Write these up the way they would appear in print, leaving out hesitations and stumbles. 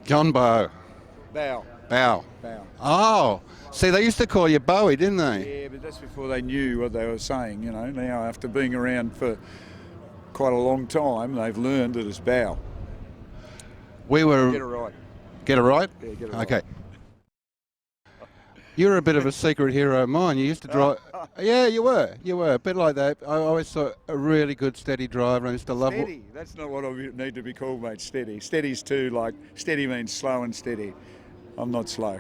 John Bowe. Bowe. Bowe. Bowe. Oh, see, they used to call you Bowie, didn't they? Yeah, but that's before they knew what they were saying, you know. Now, after being around for quite a long time, they've learned that it's Bowe. We were... Get it right. Get it right? Yeah, get it okay. right. You're a bit of a secret hero of mine. You used to drive... Yeah, you were. You were. A bit like that. I always thought a really good, steady driver. I used to love... Steady. That's not what I need to be called, mate. Steady. Steady's too, like, steady means slow and steady. I'm not slow.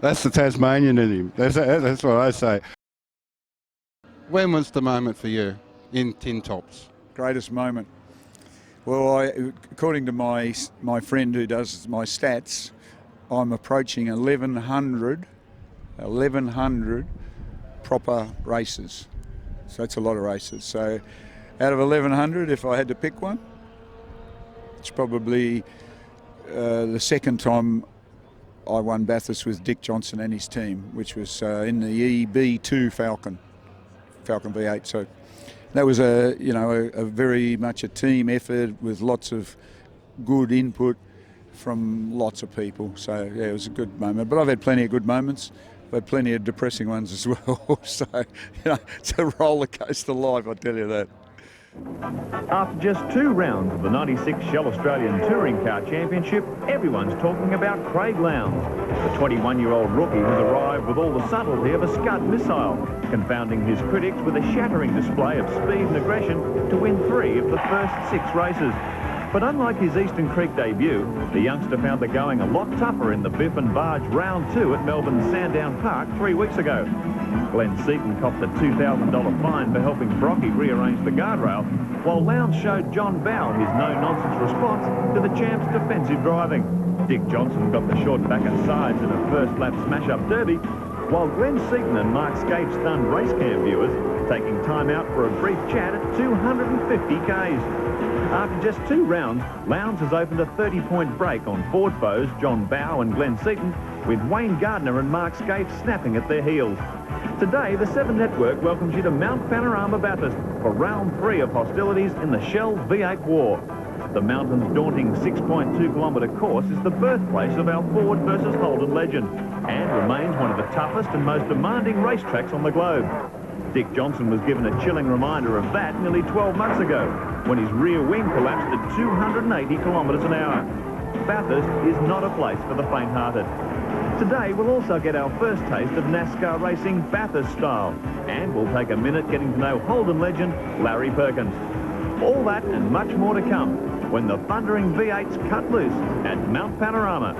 That's the Tasmanian in him. That's what I say. When was the moment for you in tin tops? Greatest moment. Well, according to my friend who does my stats, I'm approaching 1,100 proper races. So that's a lot of races. So out of 1,100, if I had to pick one, it's probably the second time I won Bathurst with Dick Johnson and his team, which was in the EB2 Falcon V8. So that was a very much a team effort with lots of good input from lots of people. So yeah, it was a good moment. But I've had plenty of good moments. I've had plenty of depressing ones as well. So it's a roller coaster life, I tell you that. After just 2 rounds of the 96 Shell Australian Touring Car Championship, everyone's talking about Craig Lowndes, the 21-year-old rookie who's arrived with all the subtlety of a Scud missile, confounding his critics with a shattering display of speed and aggression to win 3 of the first 6 races. But unlike his Eastern Creek debut, the youngster found the going a lot tougher in the Biff and Barge Round 2 at Melbourne's Sandown Park 3 weeks ago. Glenn Seaton copped a $2,000 fine for helping Brocky rearrange the guardrail, while Lowndes showed John Bowe his no-nonsense response to the champ's defensive driving. Dick Johnson got the short back and sides in a first-lap smash-up derby, while Glenn Seaton and Mark Scape stunned race cam viewers, taking time out for a brief chat at 250 Ks. After just 2 rounds, Lowndes has opened a 30-point break on Ford foes John Bowe and Glenn Seaton, with Wayne Gardner and Mark Scape snapping at their heels. Today, the 7 Network welcomes you to Mount Panorama, Bathurst for round 3 of hostilities in the Shell V8 War. The mountain's daunting 6.2-kilometre course is the birthplace of our Ford versus Holden legend and remains one of the toughest and most demanding racetracks on the globe. Dick Johnson was given a chilling reminder of that nearly 12 months ago when his rear wing collapsed at 280 kilometres an hour. Bathurst is not a place for the faint-hearted. Today, we'll also get our first taste of NASCAR racing Bathurst style, and we'll take a minute getting to know Holden legend Larry Perkins. All that and much more to come when the thundering V8s cut loose at Mount Panorama.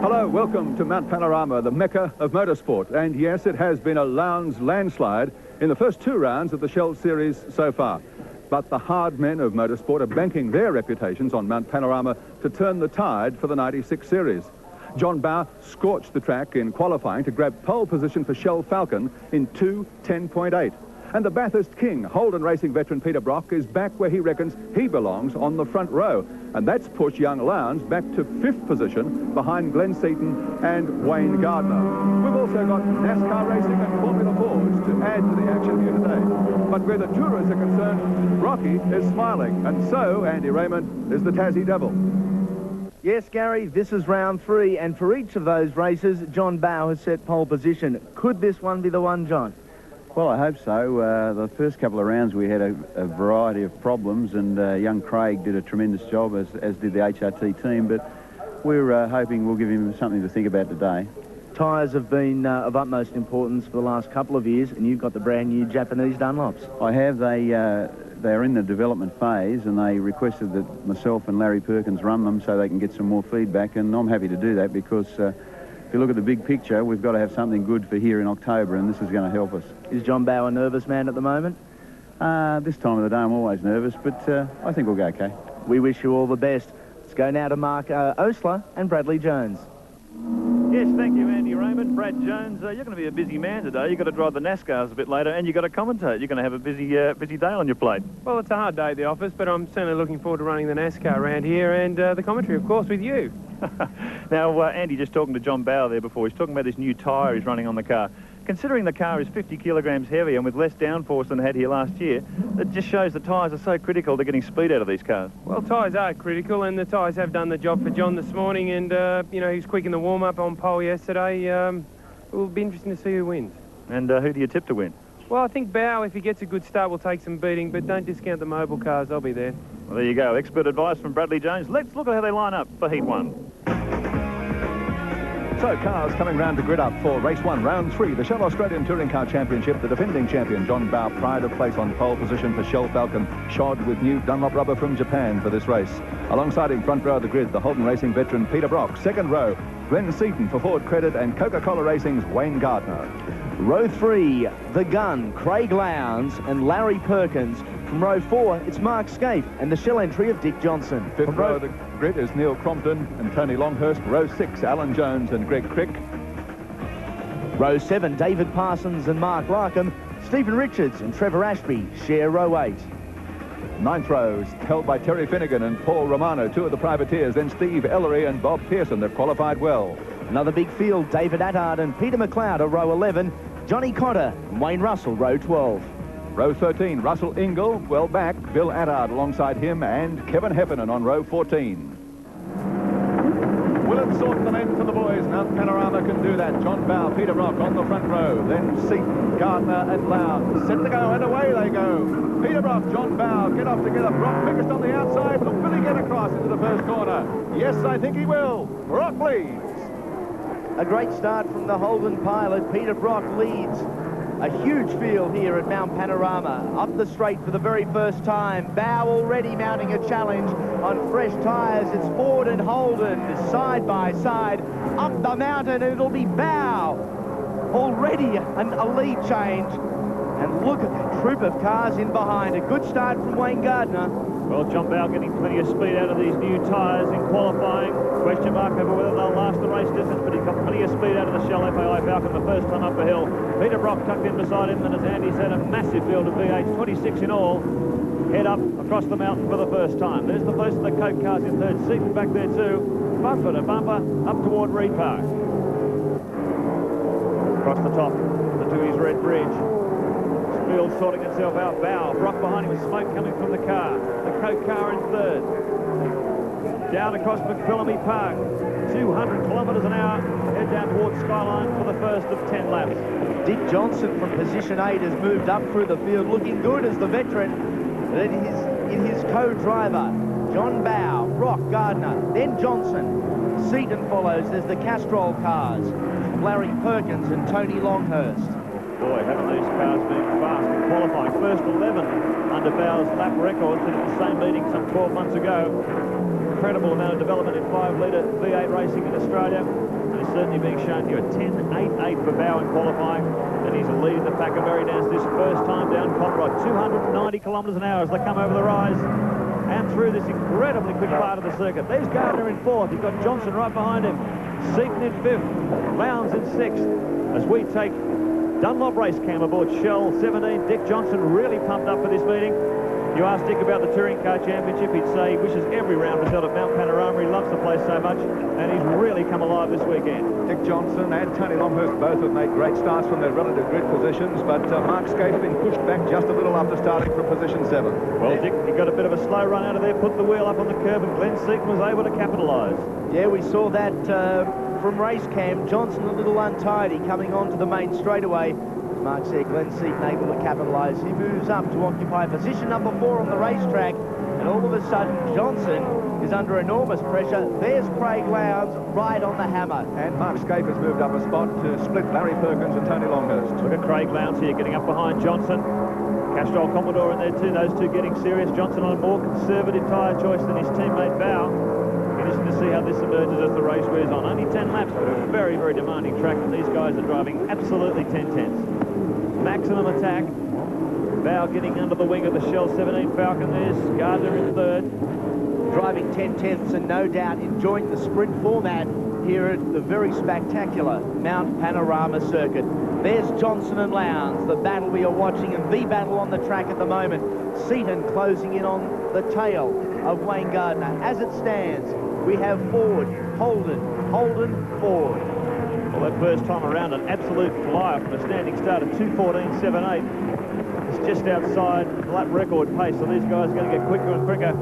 Hello, welcome to Mount Panorama, the mecca of motorsport. And yes, it has been a Lowndes landslide in the first 2 rounds of the Shell Series so far. But the hard men of motorsport are banking their reputations on Mount Panorama to turn the tide for the 96 Series. John Bowe scorched the track in qualifying to grab pole position for Shell Falcon in 2:10.8. And the Bathurst King, Holden racing veteran Peter Brock, is back where he reckons he belongs, on the front row. And that's pushed young Lowndes back to 5th position behind Glenn Seaton and Wayne Gardner. We've also got NASCAR racing and Formula Fords to add to the action here today. But where the tourists are concerned, Brocky is smiling. And so, Andy Raymond is the Tassie Devil. Yes, Gary, this is round 3, and for each of those races, John Bowe has set pole position. Could this one be the one, John? Well, I hope so. The first couple of rounds we had a variety of problems, and young Craig did a tremendous job, as did the HRT team, but we're hoping we'll give him something to think about today. Tyres have been of utmost importance for the last couple of years, and you've got the brand new Japanese Dunlops. I have. They're in the development phase, and they requested that myself and Larry Perkins run them so they can get some more feedback, and I'm happy to do that because if you look at the big picture, we've got to have something good for here in October, and this is going to help us. Is John Bowe a nervous man at the moment? This time of the day I'm always nervous, but I think we'll go okay. We wish you all the best. Let's go now to Mark Oastler and Bradley Jones. Yes, thank you, Andy Raymond. Brad Jones, you're going to be a busy man today. You've got to drive the NASCARs a bit later, and you've got to commentate. You're going to have a busy day on your plate. Well, it's a hard day at the office, but I'm certainly looking forward to running the NASCAR around here and the commentary, of course, with you. Now, Andy, just talking to John Bowe there before, he's talking about this new tyre he's running on the car. considering the car is 50 kilograms heavier and with less downforce than it had here last year, it just shows the tyres are so critical to getting speed out of these cars. Well, tyres are critical, and the tyres have done the job for John this morning, and, you know, he was quick in the warm-up on pole yesterday. It will be interesting to see who wins. And who do you tip to win? Well, I think Bowe, if he gets a good start, will take some beating, but don't discount the mobile cars. They'll be there. Well, there you go. Expert advice from Bradley Jones. Let's look at how they line up for Heat 1. So, cars coming round to grid up for race 1, round 3, the Shell Australian Touring Car Championship. The defending champion, John Bowe, pride of place on pole position for Shell Falcon, shod with new Dunlop rubber from Japan for this race. Alongside him, front row of the grid, the Holden Racing veteran Peter Brock. Second row, Glenn Seaton for Ford Credit and Coca-Cola Racing's Wayne Gardner. Row 3, the gun, Craig Lowndes and Larry Perkins. From row 4, it's Mark Scaife and the Shell entry of Dick Johnson. Fifth row of the grid is Neil Crompton and Tony Longhurst. Row 6, Alan Jones and Greg Crick. Row 7, David Parsons and Mark Larkham. Stephen Richards and Trevor Ashby share row 8. Ninth row is held by Terry Finnegan and Paul Romano, two of the privateers. Then Steve Ellery and Bob Pearson. They've qualified well. Another big field, David Attard and Peter McLeod are row 11. Johnny Cotter and Wayne Russell, row 12. Row 13, Russell Ingle, well back. Bill Attard alongside him and Kevin Heffernan on row 14. Willett sought the length for the boys. Mount Panorama can do that. John Bowe, Peter Brock on the front row. Then Seaton, Gardner and Lowndes. Set to go and away they go. Peter Brock, John Bowe get off together. Brock biggest on the outside. Look, will he get across into the first corner? Yes, I think he will. Brock leads. A great start from the Holden pilot. Peter Brock leads. A huge field here at Mount Panorama. Up the straight for the very first time. Bowe already mounting a challenge on fresh tyres. It's Ford and Holden side by side. Up the mountain, and it'll be Bowe. Already a lead change. And look at that troop of cars in behind. A good start from Wayne Gardner. Well, John Bowe getting plenty of speed out of these new tyres in qualifying. Question mark over whether they'll last the race distance, but he's got plenty of speed out of the Shell FAI Falcon the first time up the hill. Peter Brock tucked in beside him, and as Andy said, a massive field of V8s, 26 in all. Head up across the mountain for the first time. There's the first of the Coke cars in third. Seaton back there too. Bumper to bumper up toward Reed Park. Across the top, the Tooheys Red Bridge. Field sorting itself out. Bowe, Brock behind him with smoke coming from the car. The Coke car in third. Down across McPhillamy Park. 200 kilometres an hour. Head down towards Skyline for the first of 10 laps. Dick Johnson from position 8 has moved up through the field, looking good as the veteran. In his co-driver, John Bowe, Brock, Gardner, then Johnson. Seaton follows. There's the Castrol cars. Larry Perkins and Tony Longhurst. Boy, haven't these cars been fast in qualifying. First 11 under Bowe's lap record, set at the same meeting some 12 months ago. Incredible amount of development in 5-litre V8 racing in Australia. And it's certainly being shown here. A 10.88 for Bowe in qualifying. And he's leading the pack of Very Dance this first time down Conrod. 290 kilometres an hour as they come over the rise and through this incredibly quick part of the circuit. There's Gardner in fourth. You've got Johnson right behind him. Seaton in fifth. Lowndes in sixth. As we take Dunlop race cam aboard Shell 17. Dick Johnson really pumped up for this meeting. You ask Dick about the Touring Car Championship, he'd say he wishes every round was held at Mount Panorama. He loves the place so much, and he's really come alive this weekend. Dick Johnson and Tony Longhurst both have made great starts from their relative grid positions, but Mark Scaife's been pushed back just a little after starting from position 7. Well, Dick, he got a bit of a slow run out of there, put the wheel up on the curb, and Glenn Seaton was able to capitalise. Yeah, we saw that from race cam. Johnson a little untidy coming onto the main straightaway. Mark said Glenn Seaton able to capitalise. He moves up to occupy position number 4 on the racetrack, and all of a sudden Johnson is under enormous pressure. There's Craig Lowndes right on the hammer. And Mark Scaife has moved up a spot to split Larry Perkins and Tony Longhurst. Look at Craig Lowndes here getting up behind Johnson. Castrol Commodore in there too, those two getting serious. Johnson on a more conservative tyre choice than his teammate Bowe. Interesting to see how this emerges as the race wears on. Only 10 laps, but a very, very demanding track, and these guys are driving absolutely 10 tenths. Maximum attack. Bowe getting under the wing of the Shell 17 Falcon. There's Gardner in third. Driving 10 tenths and no doubt enjoying the sprint format here at the very spectacular Mount Panorama circuit. There's Johnson and Lowndes, the battle we are watching, and the battle on the track at the moment. Seaton closing in on the tail of Wayne Gardner. As it stands, we have Ford, Holden, Ford. Well, that first time around, an absolute flyer from a standing start of 2:14.78. It's just outside the lap record pace, so these guys are going to get quicker and quicker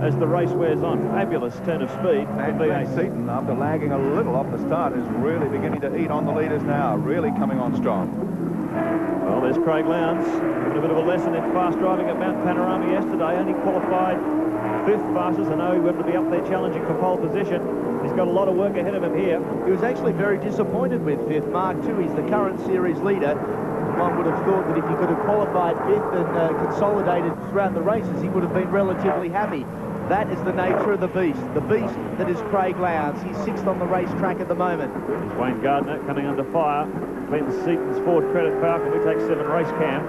as the race wears on. Fabulous turn of speed. And Glenn Seaton, after lagging a little off the start, is really beginning to eat on the leaders now, really coming on strong. Well, there's Craig Lowndes, a bit of a lesson in fast driving at Mount Panorama yesterday. Only qualified 5th fastest. I know he wanted to be up there challenging for pole position. He's got a lot of work ahead of him here. He was actually very disappointed with 5th. Mark II, he's the current series leader. One would have thought that if he could have qualified 5th and consolidated throughout the races, he would have been relatively happy. That is the nature of the beast that is Craig Lowndes. He's 6th on the racetrack at the moment. There's Wayne Gardner coming under fire. Glenn Seaton's Ford Credit Falcon, we take 7 race cam,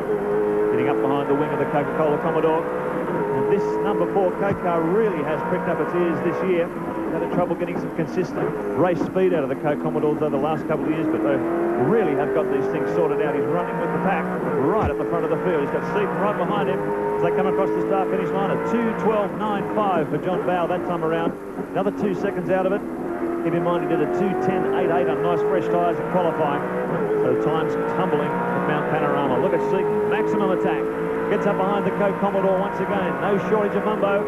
getting up behind the wing of the Coca-Cola Commodore. And this number 4 Coke car really has pricked up its ears this year. Had trouble getting some consistent race speed out of the Coke Commodores over the last couple of years, but they really have got these things sorted out. He's running with the pack right at the front of the field. He's got Seaton right behind him as they come across the start-finish line at 2:12.95 for John Bowe that time around. Another 2 seconds out of it. Keep in mind he did a 2:10.88 on nice fresh tyres in qualifying. So time's tumbling at Mount Panorama. Look at Seaton, maximum attack. Gets up behind the Coke Commodore once again. No shortage of mumbo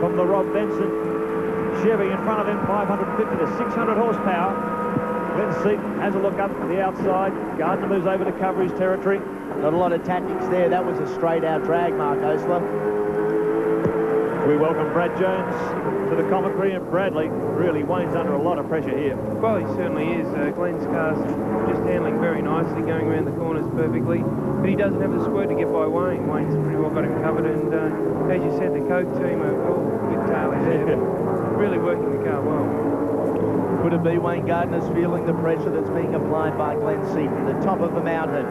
from the Rob Benson Chevy in front of him, 550 to 600 horsepower. Glenn Seaton has a look up to the outside. Gardner moves over to cover his territory. Not a lot of tactics there. That was a straight-out drag, Mark Oastler. We welcome Brad Jones to the commentary, and Bradley, really, Wayne's under a lot of pressure here. Well, he certainly is. Glenn's car's just handling very nicely, going around the corners perfectly. But he doesn't have the squirt to get by Wayne. Wayne's pretty well got him covered, and as you said, the Coke team are all a bit taily there. Really working the car well. Could it be Wayne Gardner's feeling the pressure that's being applied by Glenn Seaton, the top of the mountain?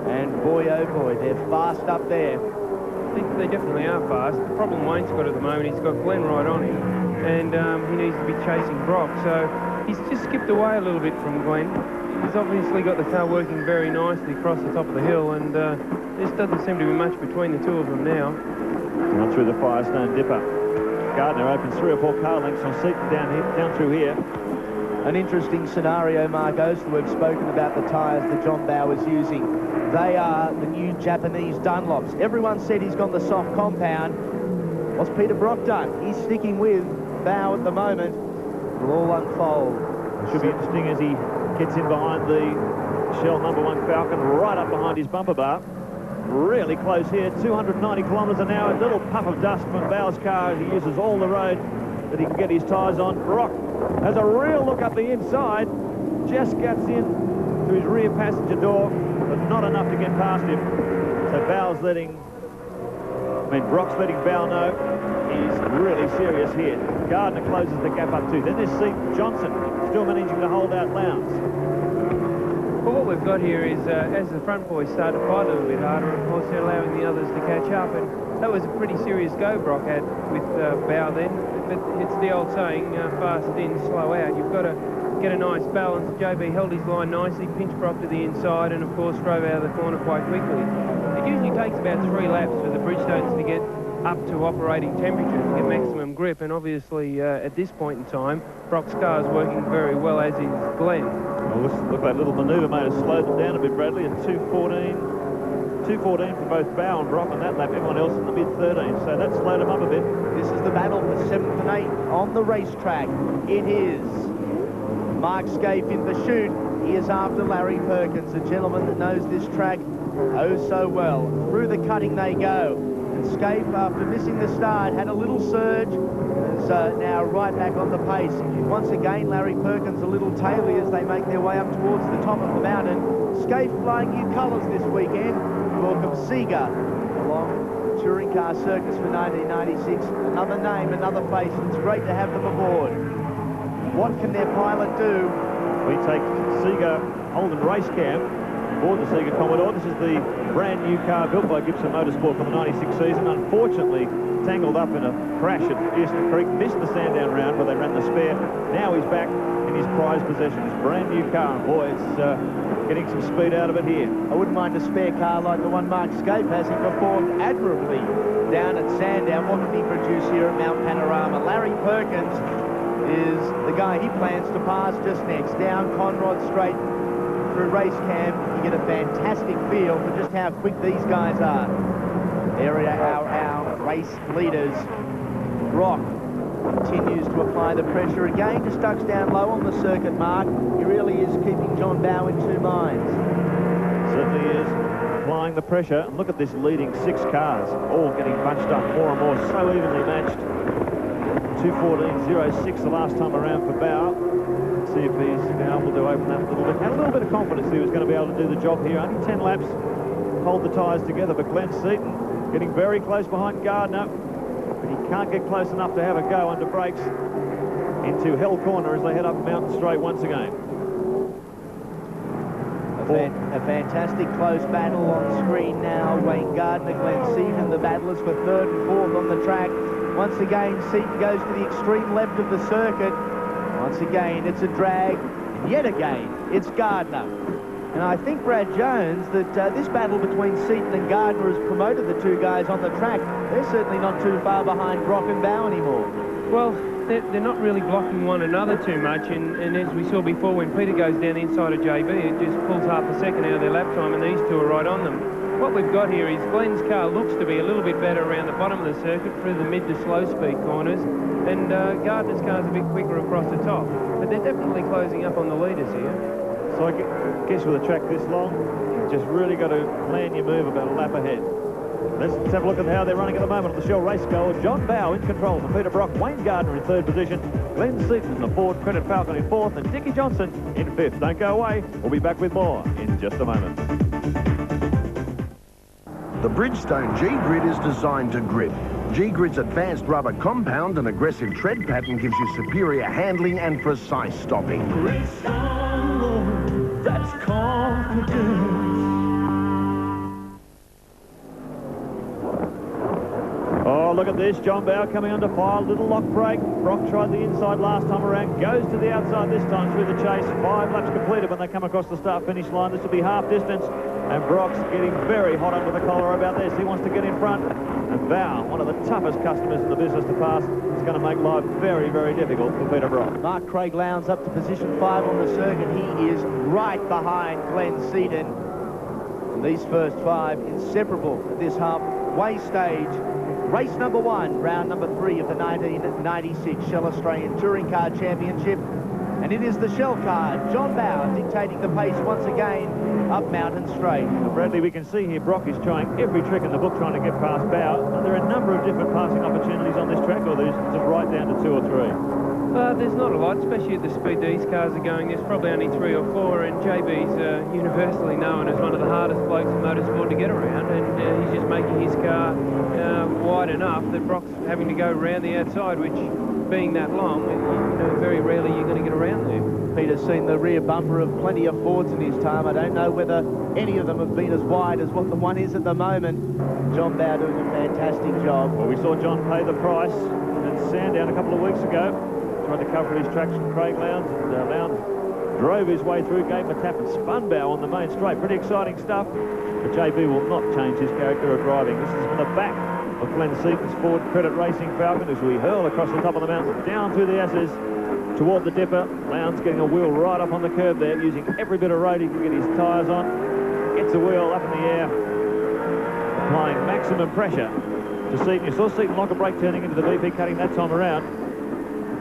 And boy, oh boy, they're fast up there. I think they definitely are fast. The problem Wayne's got at the moment, he's got Glenn right on him, and he needs to be chasing Brock. So he's just skipped away a little bit from Glenn. He's obviously got the car working very nicely across the top of the hill, and there just doesn't seem to be much between the two of them now. Down through the Firestone Dipper. Gardner opens 3 or 4 car lengths on Seaton down through here. An interesting scenario, Mark Oastler. We've spoken about the tyres that John Bowe is using. They are the new Japanese Dunlops. Everyone said he's got the soft compound. What's Peter Brock done? He's sticking with Bowe at the moment. It'll all unfold. It should be interesting as he gets in behind the Shell number 1 Falcon, right up behind his bumper bar. Really close here, 290 kilometres an hour. A little puff of dust from Bowe's car. He uses all the road that he can get his tyres on. Brock has a real look up the inside. Just gets in to his rear passenger door, but not enough to get past him. So Brock's letting Bowe know he's really serious here. Gardner closes the gap up too. Then there's Seaton. Johnson still managing to hold out Lowndes. Well, what we've got here is, as the front boys start to fight a little bit harder, of course they're allowing the others to catch up, and that was a pretty serious go Brock had with Bowe then. But it's the old saying, fast in, slow out. You've got to get a nice balance. JB held his line nicely, pinched Brock to the inside, and of course drove out of the corner quite quickly. It usually takes about 3 laps for the Bridgestones to get up to operating temperature, to get maximum grip, and obviously at this point in time, Brock's car is working very well, as is Glenn. Well, look, that little manoeuvre may have slowed them down a bit, Bradley, at 2:14 for both Bowe and Brock on that lap. Everyone else in the mid-13, so that slowed them up a bit. This is the battle for 7th and 8th on the racetrack. It is Mark Scaife in the chute. He is after Larry Perkins, a gentleman that knows this track oh so well. Through the cutting they go. And Scaife, after missing the start, had a little surge, and is now right back on the pace. Once again, Larry Perkins a little taily as they make their way up towards the top of the mountain. Scaife flying new colours this weekend. Welcome Seeger along the touring car circus for 1996. Another name, another face. It's great to have them aboard. What can their pilot do? We take Seeger Holden Race Cam aboard the Seeger Commodore. This is the brand new car built by Gibson Motorsport for the 96 season. Unfortunately, tangled up in a crash at Eastern Creek, missed the Sandown round where they ran the spare. Now he's back in his prized possession. His brand new car, and boy, it's getting some speed out of it here. I wouldn't mind a spare car like the one Mark Scaife has. He performed admirably down at Sandown. What can he produce here at Mount Panorama? Larry Perkins is the guy he plans to pass just next. Down Conrod Straight through race camp, you get a fantastic feel for just how quick these guys are. There are our race leaders. Brock continues to apply the pressure again, just ducks down low on the circuit mark. He really is keeping John Bowe in two minds. Certainly is applying the pressure. And look at this leading 6 cars, all getting bunched up more and more, so evenly matched. 2:14.06 the last time around for Bowe. Let's see if he's been able to open up a little bit. Had a little bit of confidence that he was going to be able to do the job here. Only 10 laps, hold the tyres together, but Glenn Seaton getting very close behind Gardner. But he can't get close enough to have a go under brakes into Hell Corner as they head up Mountain Straight once again. A fantastic close battle on screen now. Wayne Gardner, Glenn Seaton, the battlers for 3rd and 4th on the track. Once again, Seaton goes to the extreme left of the circuit. Once again, it's a drag. And yet again, it's Gardner. And I think, Brad Jones, that this battle between Seaton and Gardner has promoted the two guys on the track. They're certainly not too far behind Brock and Bowe anymore. Well, they're not really blocking one another too much, and as we saw before, when Peter goes down inside of JB, it just pulls half a second out of their lap time, and these two are right on them. What we've got here is Glenn's car looks to be a little bit better around the bottom of the circuit through the mid to slow speed corners, and Gardner's car's a bit quicker across the top, but they're definitely closing up on the leaders here. So I guess with a track this long, you've just really got to plan your move about a lap ahead. Let's have a look at how they're running at the moment on the Shell Race Car. John Bowe in control for Peter Brock, Wayne Gardner in 3rd position, Glenn Seaton in the Ford Credit Falcon in 4th, and Dickie Johnson in 5th. Don't go away. We'll be back with more in just a moment. The Bridgestone G-Grid is designed to grip. G-Grid's advanced rubber compound and aggressive tread pattern gives you superior handling and precise stopping. Bridgestone, that's confidence. Oh, look at this. John Bowe coming under fire. Little lock brake. Brock tried the inside last time around. Goes to the outside this time through the chase. 5 laps completed when they come across the start-finish line. This will be half distance. And Brock's getting very hot under the collar about this. He wants to get in front. And Bowe, one of the toughest customers in the business to pass, is going to make life very, very difficult for Peter Brock. Mark Craig Lowndes up to position 5 on the circuit. He is right behind Glenn Seaton. And these first 5 inseparable at this halfway stage. Race number 1, round number 3 of the 1996 Shell Australian Touring Car Championship. And it is the Shell car, John Bowe, dictating the pace once again up Mountain Straight. Well, Bradley, we can see here Brock is trying every trick in the book trying to get past Bowe. And there are a number of different passing opportunities on this track, or there's just right down to 2 or 3. There's not a lot, especially at the speed these cars are going. There's probably only 3 or 4, and JB's universally known as one of the hardest blokes in motorsport to get around, and he's just making his car wide enough that Brock's having to go around the outside, which, being that long, very rarely you're going to get around there. Peter's seen the rear bumper of plenty of Fords in his time. I don't know whether any of them have been as wide as what the one is at the moment. John Bowe doing a fantastic job. Well, we saw John pay the price at Sandown a couple of weeks ago. Tried to cover his tracks from Craig Lowndes, and Lowndes drove his way through, gave him a tap and spun Bowe on the main straight. Pretty exciting stuff, but JB will not change his character of driving. This is from the back of Glenn Seaton's Ford Credit Racing Falcon as we hurl across the top of the mountain, down through the Asses toward the Dipper. Lowndes getting a wheel right up on the curb there, using every bit of road he can get his tyres on. Gets a wheel up in the air, applying maximum pressure to Seaton. You saw Seaton lock a brake turning into the VP cutting that time around.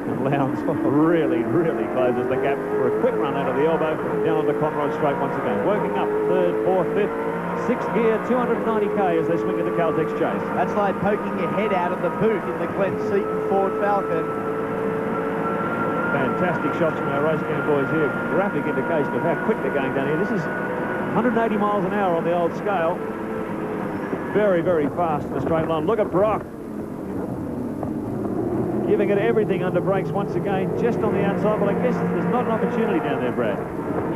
And Lowndes really, really closes the gap for a quick run out of the elbow down on the Conrod Straight once again. Working up 3rd, 4th, 5th, 6th gear, 290k as they swing into Caltex Chase. That's like poking your head out of the boot in the Glenn Seaton Ford Falcon. Fantastic shots from our race cam boys here. Graphic indication of how quick they're going down here. This is 180 miles an hour on the old scale. Very, very fast in the straight line. Look at Brock. Giving it everything under brakes once again, just on the outside. Well, I guess there's not an opportunity down there, Brad.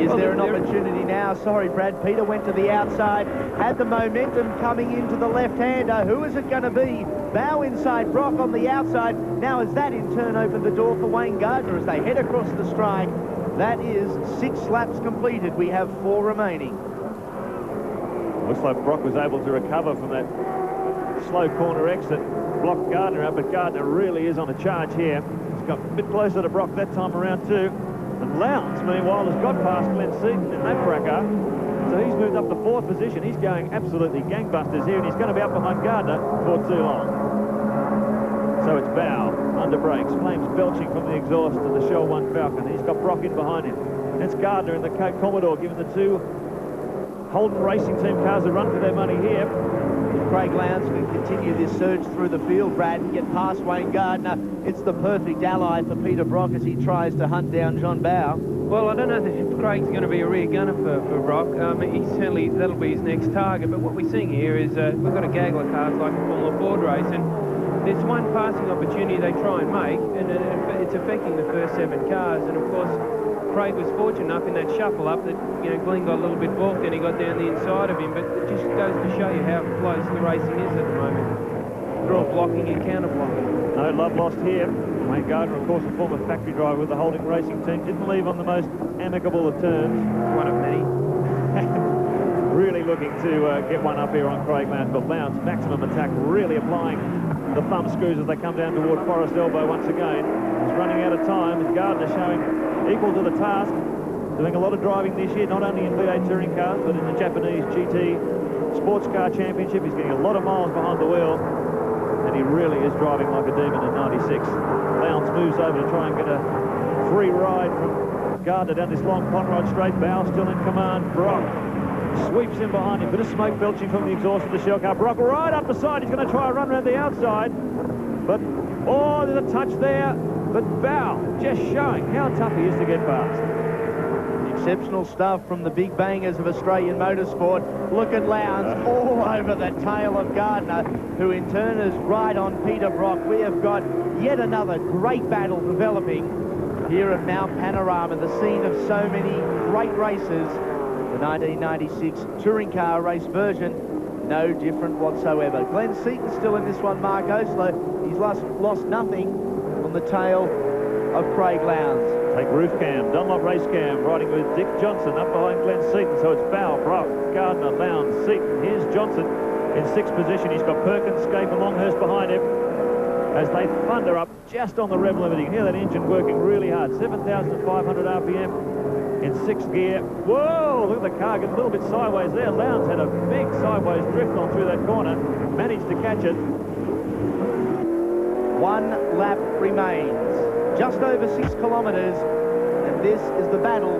Is there an opportunity now? Sorry, Brad. Peter went to the outside, had the momentum coming into the left-hander. Who is it going to be? Bowe inside, Brock on the outside. Now, has that in turn opened the door for Wayne Gardner as they head across the strike? That is 6 laps completed. We have 4 remaining. Looks like Brock was able to recover from that slow corner exit. Blocked Gardner out, but Gardner really is on a charge here. He's got a bit closer to Brock that time around too. And Lowndes, meanwhile, has got past Glenn Seaton in that cracker. So he's moved up to 4th position. He's going absolutely gangbusters here, and he's going to be up behind Gardner for too long. So it's Bowe, under brakes, flames belching from the exhaust of the Shell 1 Falcon. He's got Brock in behind him. It's Gardner in the Coke Commodore, giving the two Holden Racing Team cars a run for their money here. Craig Lowndes can continue this surge through the field, Brad, and get past Wayne Gardner. It's the perfect ally for Peter Brock as he tries to hunt down John Bowe. Well, I don't know if Craig's going to be a rear gunner for Brock. He certainly, that'll be his next target. But what we're seeing here is we've got a gaggle of cars like a Formula Ford race, and there's one passing opportunity they try and make, and it's affecting the first 7 cars. And of course, Craig was fortunate enough in that shuffle up that, you know, Glenn got a little bit balked and he got down the inside of him. But it just goes to show you how close the racing is at the moment. They're all blocking and counter-blocking. No love lost here. Wayne Gardner, of course, a former factory driver with the Holding Racing Team, didn't leave on the most amicable of terms. One of many. Really looking to get one up here on Craig Lowndes, but Lowndes, maximum attack, really applying the thumb screws as they come down toward Forest Elbow once again. He's running out of time, and Gardner showing equal to the task, doing a lot of driving this year, not only in V8 touring cars, but in the Japanese GT Sports Car Championship. He's getting a lot of miles behind the wheel, and he really is driving like a demon in 96. Lowndes moves over to try and get a free ride from Gardner down this long Conrod straight. Bowe still in command. Brock sweeps in behind him. Bit of smoke belching from the exhaust of the shell car. Brock right up the side. He's going to try a run around the outside. But, oh, there's a touch there. But Bowe just showing how tough he is to get past. Exceptional stuff from the big bangers of Australian motorsport. Look at Lowndes all over the tail of Gardner, who in turn is right on Peter Brock. We have got yet another great battle developing here at Mount Panorama, the scene of so many great races. The 1996 touring car race version, no different whatsoever. Glenn Seaton still in this one, Mark Oastler. He's lost nothing on the tail of Craig Lowndes. Take roof cam, Dunlop race cam, riding with Dick Johnson up behind Glenn Seaton. So it's Bowe, Brock, Gardner, Lowndes, Seaton. Here's Johnson in 6th position. He's got Perkins, Scape and Longhurst behind him as they thunder up just on the rev limit. You can hear that engine working really hard. 7,500 RPM in 6th gear. Whoa, look at the car getting a little bit sideways there. Lowndes had a big sideways drift on through that corner, managed to catch it. 1 lap remains. Just over 6 kilometres, and this is the battle,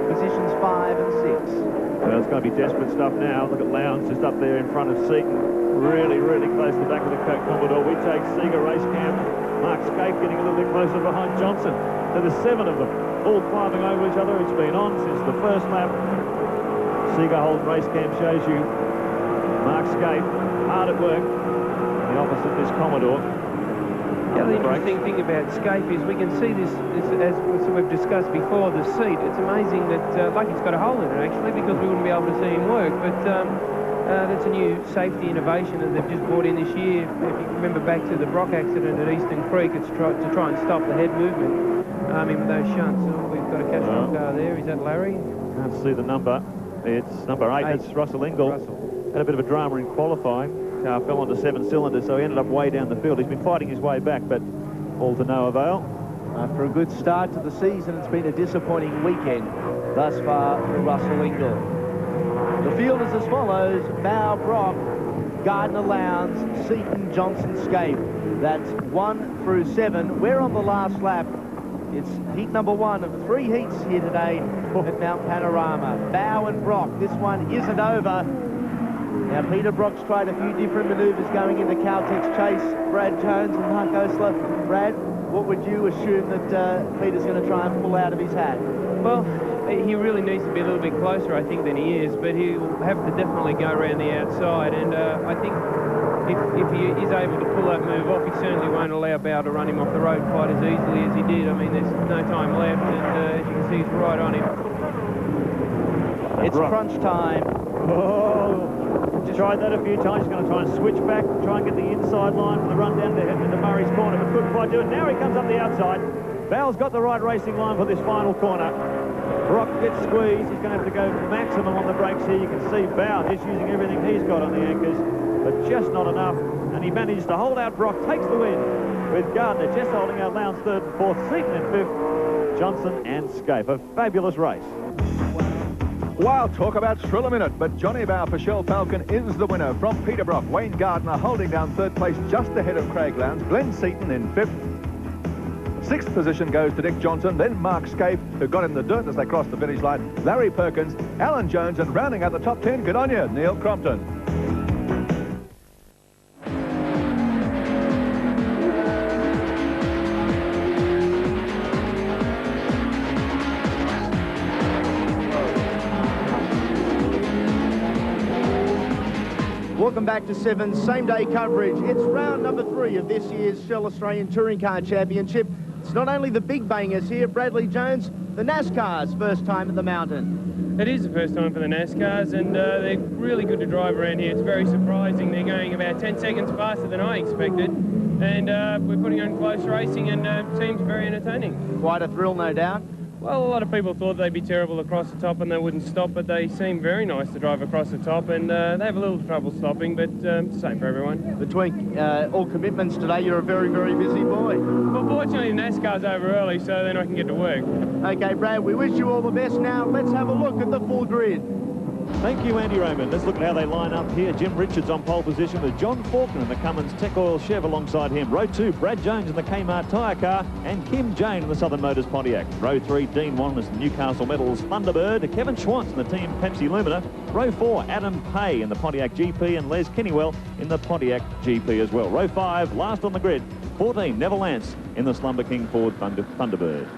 positions 5 and 6. Well, it's going to be desperate stuff now. Look at Lowndes just up there in front of Seaton, really, really close to the back of the Coke Commodore. We take Seeger race cam, Mark Scape getting a little bit closer behind Johnson. So there's 7 of them, all climbing over each other. It's been on since the first lap. Seeger Holden race cam shows you Mark Scape hard at work in the office of this Commodore. The other interesting thing about Scape is we can see this as we've discussed before, the seat. It's amazing that, like it's got a hole in it actually, because we wouldn't be able to see him work. But that's a new safety innovation that they've just brought in this year. If you remember back to the Brock accident at Eastern Creek, it's to try and stop the head movement. With those shunts. Oh, we've got a Castrol car there. Is that Larry? Can't see the number. It's number 8. That's Russell Ingall. Had a bit of a drama in qualifying. Car fell onto 7 cylinders, so he ended up way down the field. He's been fighting his way back, but all to no avail. After a good start to the season, it's been a disappointing weekend thus far for Russell Ingall. The field is as follows: Bowe, Brock, Gardner, Lowndes, Seaton, Johnson, Scape. That's 1 through 7. We're on the last lap. It's heat number 1 of 3 heats here today at Mount Panorama. Bowe and Brock. This one isn't over. Now, Peter Brock's tried a few different manoeuvres going into Caltex Chase. Brad Jones and Mark Oastler. Brad, what would you assume that Peter's going to try and pull out of his hat? Well, he really needs to be a little bit closer, I think, than he is, but he'll have to definitely go around the outside, and I think if he is able to pull that move off, he certainly won't allow Bowe to run him off the road quite as easily as he did. I mean, there's no time left, and as you can see, he's right on him. It's crunch time. Oh, just tried that a few times. He's going to try and switch back, try and get the inside line for the run down to Murray's corner, but couldn't quite do it. Now he comes up the outside. Bowe's got the right racing line for this final corner. Brock gets squeezed. He's going to have to go maximum on the brakes here. You can see Bowe just using everything he's got on the anchors. but just not enough. And he managed to hold out. Brock takes the win with Gardner just holding out Lowndes third and fourth, Seaton in fifth, Johnson and Scaife. A fabulous race. Wow, talk about thrill a minute, but Johnny Bowe for Shell Falcon is the winner from Peter Brock. Wayne Gardner holding down third place just ahead of Craig Lowndes. Glenn Seaton in fifth. Sixth position goes to Dick Johnson, then Mark Scaife, who got in the dirt as they crossed the finish line, Larry Perkins, Alan Jones, and rounding out the top 10, good on you, Neil Crompton. Welcome back to 7, same-day coverage. It's round number 3 of this year's Shell Australian Touring Car Championship. It's not only the big bangers here, Bradley Jones, the NASCAR's first time at the mountain. It is the first time for the NASCARs, and they're really good to drive around here. It's very surprising. They're going about 10 seconds faster than I expected, and we're putting on close racing, and it seems very entertaining. Quite a thrill, no doubt. Well, a lot of people thought they'd be terrible across the top and they wouldn't stop, but they seem very nice to drive across the top, and they have a little trouble stopping, but same for everyone. Between all commitments today, you're a very, very busy boy. Well, fortunately, NASCAR's over early, so then I can get to work. Okay, Brad, we wish you all the best. Now, let's have a look at the full grid. Thank you, Andy Raymond. Let's look at how they line up here. Jim Richards on pole position with John Faulkner in the Cummins Tech Oil Chev alongside him. Row 2, Brad Jones in the Kmart tyre car and Kim Jane in the Southern Motors Pontiac. Row 3, Dean Wannis in the Newcastle Metals Thunderbird. Kevin Schwantz in the Team Pepsi Lumina. Row 4, Adam Pay in the Pontiac GP and Les Kennywell in the Pontiac GP as well. Row 5, last on the grid, 14, Neville Lance in the Slumber King Ford Thunderbird.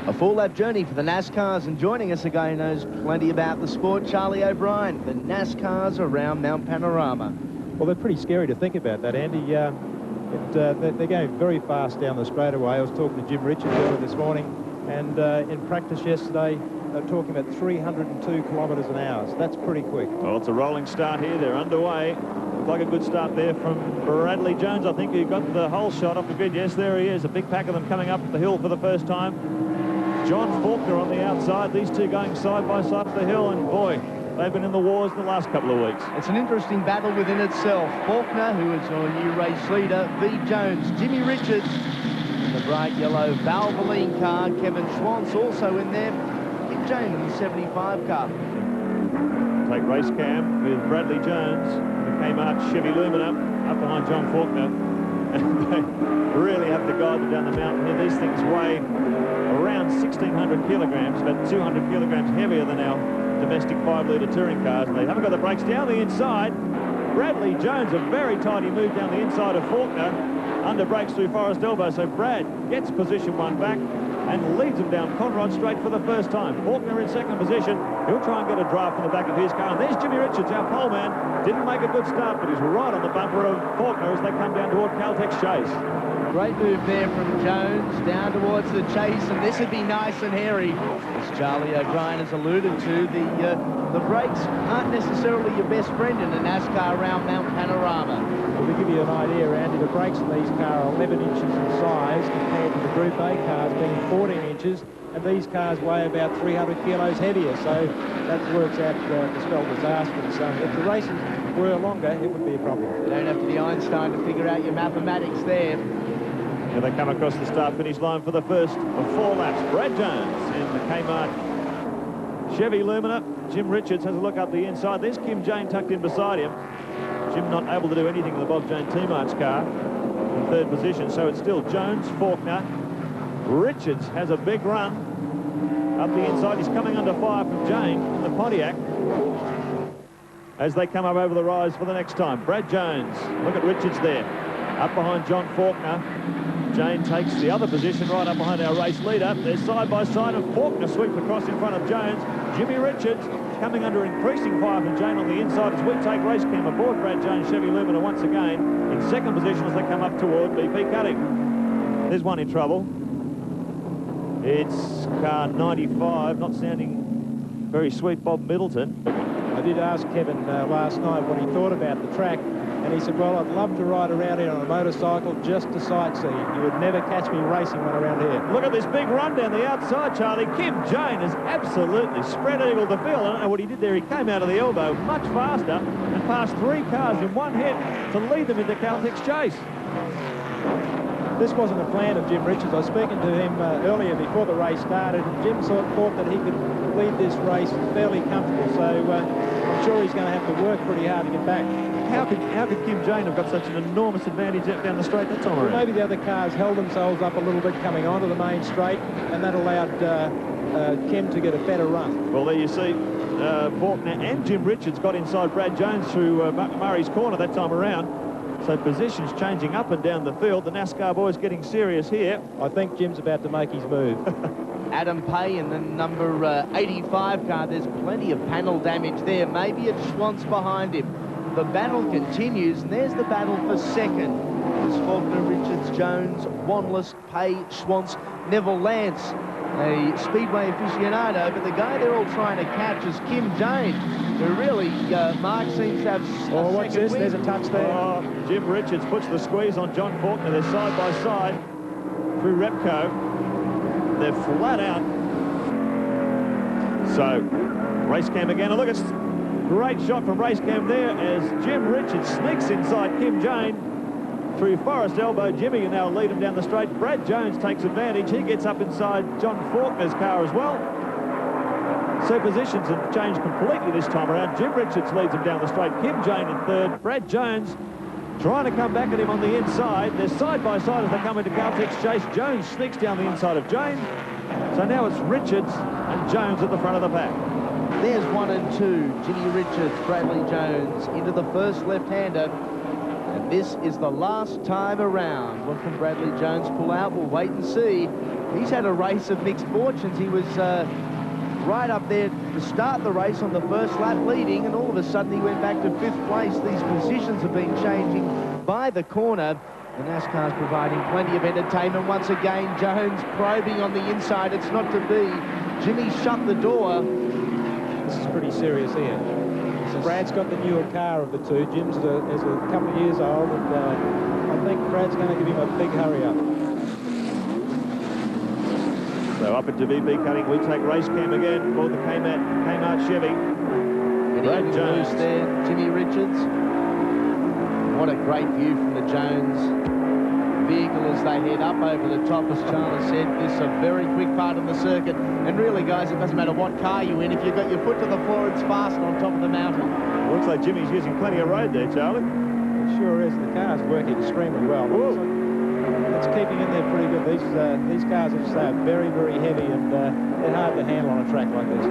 A full lap journey for the NASCARs, and joining us again knows plenty about the sport, Charlie O'Brien. The NASCARs around Mount Panorama. Well, they're pretty scary to think about that, Andy. They're going very fast down the straightaway. I was talking to Jim Richards earlier this morning, and in practice yesterday, they're talking about 302 kilometres an hour. So that's pretty quick. Well, it's a rolling start here. They're underway. Looks like a good start there from Bradley Jones, I think, who got the whole shot off the grid. Yes, there he is. A big pack of them coming up the hill for the first time. John Faulkner on the outside, these two going side by side up the hill, and boy, they've been in the wars in the last couple of weeks. It's an interesting battle within itself. Faulkner, who is your new race leader, V. Jones, Jimmy Richards, in the bright yellow Valvoline car, Kevin Schwantz also in there, Kim Jane in the 75 car. Take race cam with Bradley Jones, the Kmart Chevy Lumina, up behind John Faulkner. And they really have to guide them down the mountain here. These things weigh around 1,600 kilograms, about 200 kilograms heavier than our domestic 5-litre touring cars, and they haven't got the brakes down the inside. Bradley Jones, a very tidy move down the inside of Faulkner, under brakes through Forest Elbow, so Brad gets position 1 back and leads him down Conrod Straight for the first time. Faulkner in second position. He'll try and get a draft from the back of his car, and there's Jimmy Richards, our pole man. Didn't make a good start, but he's right on the bumper of Faulkner as they come down toward Caltex Chase. Great move there from Jones down towards the chase, and this would be nice and hairy. As Charlie O'Brien has alluded to, the brakes aren't necessarily your best friend in a NASCAR around Mount Panorama. Well, to give you an idea, Andy, the brakes in these cars are 11 inches in size compared to the Group A cars being 14 inches, and these cars weigh about 300 kilos heavier, so that works out to spell disaster. So if the races were longer, it would be a problem. You don't have to be Einstein to figure out your mathematics there. Here they come across the start-finish line for the first of 4 laps. Brad Jones in the Kmart Chevy Lumina. Jim Richards has a look up the inside. There's Kim Jane tucked in beside him. Jim not able to do anything in the Bob Jane T-Mart's car in third position, so it's still Jones, Faulkner. Richards has a big run up the inside. He's coming under fire from Jane in the Pontiac as they come up over the rise for the next time. Brad Jones, look at Richards there, up behind John Faulkner. Jane takes the other position right up behind our race leader. They're side by side, and Faulkner sweeps across in front of Jones. Jimmy Richards coming under increasing fire from Jane on the inside as we take race cam aboard Brad Jones Chevy Lumina once again in second position as they come up toward BP Cutting. There's one in trouble. It's car 95, not sounding very sweet, Bob Middleton. I did ask Kevin last night what he thought about the track, and he said, well, I'd love to ride around here on a motorcycle just to sightsee. You would never catch me racing one around here. Look at this big run down the outside, Charlie. Kim Jane has absolutely spread-eagled the field. I don't know what he did there. He came out of the elbow much faster and passed 3 cars in one hit to lead them into Caltech's chase. This wasn't a plan of Jim Richards. I was speaking to him earlier before the race started, and Jim thought that he could lead this race fairly comfortable, so I'm sure he's going to have to work pretty hard to get back. How could Kim Jane have got such an enormous advantage down the straight that time around? Maybe the other cars held themselves up a little bit coming onto the main straight, and that allowed Kim to get a better run. Well, there you see Faulkner and Jim Richards got inside Brad Jones through Murray's corner that time around. So positions changing up and down the field. The NASCAR boys getting serious here. I think Jim's about to make his move. Adam Pay in the number 85 car. There's plenty of panel damage there. Maybe it's Schwantz behind him. The battle continues, and there's the battle for second. There's Faulkner, Richards, Jones, Wanless, Pay, Schwantz, Neville Lance, a speedway aficionado, but the guy they're all trying to catch is Kim Jane, who really, Mark, seems to have Oh, what's this? win. There's a touch there. Oh, Jim Richards puts the squeeze on John Faulkner. They're side by side through Repco. They're flat out. So, race cam again. And look, it's a great shot from race cam there as Jim Richards sneaks inside Kim Jane through Forest Elbow. Jimmy can now lead him down the straight. Brad Jones takes advantage. He gets up inside John Faulkner's car as well. So positions have changed completely this time around. Jim Richards leads him down the straight. Kim Jane in third. Brad Jones trying to come back at him on the inside. They're side by side as they come into Caltech's chase. Jones sneaks down the inside of Jane. So now it's Richards and Jones at the front of the pack. There's 1 and 2. Jimmy Richards, Bradley Jones into the first left-hander. And this is the last time around. What can Bradley Jones pull out? We'll wait and see. He's had a race of mixed fortunes. He was right up there to start the race on the first lap leading, and all of a sudden he went back to 5th place. These positions have been changing by the corner. The NASCAR's providing plenty of entertainment. Once again, Jones probing on the inside. It's not to be. Jimmy shut the door. This is pretty serious here. Brad's got the newer car of the two. Jim's is a couple of years old, and I think Brad's going to give him a big hurry up. So up into VB cutting, we take race cam again for the Kmart Chevy. Brad Jones there, Jimmy Richards. What a great view from the Jones vehicle as they head up over the top. As Charlie said, this is a very quick part of the circuit. And really, guys, it doesn't matter what car you're in. If you've got your foot to the floor, it's fast on top of the mountain. Looks like Jimmy's using plenty of road there, Charlie. It sure is. The car's working extremely well. It's keeping in there pretty good. These cars, as I say, are very, very heavy, and they're hard to handle on a track like this.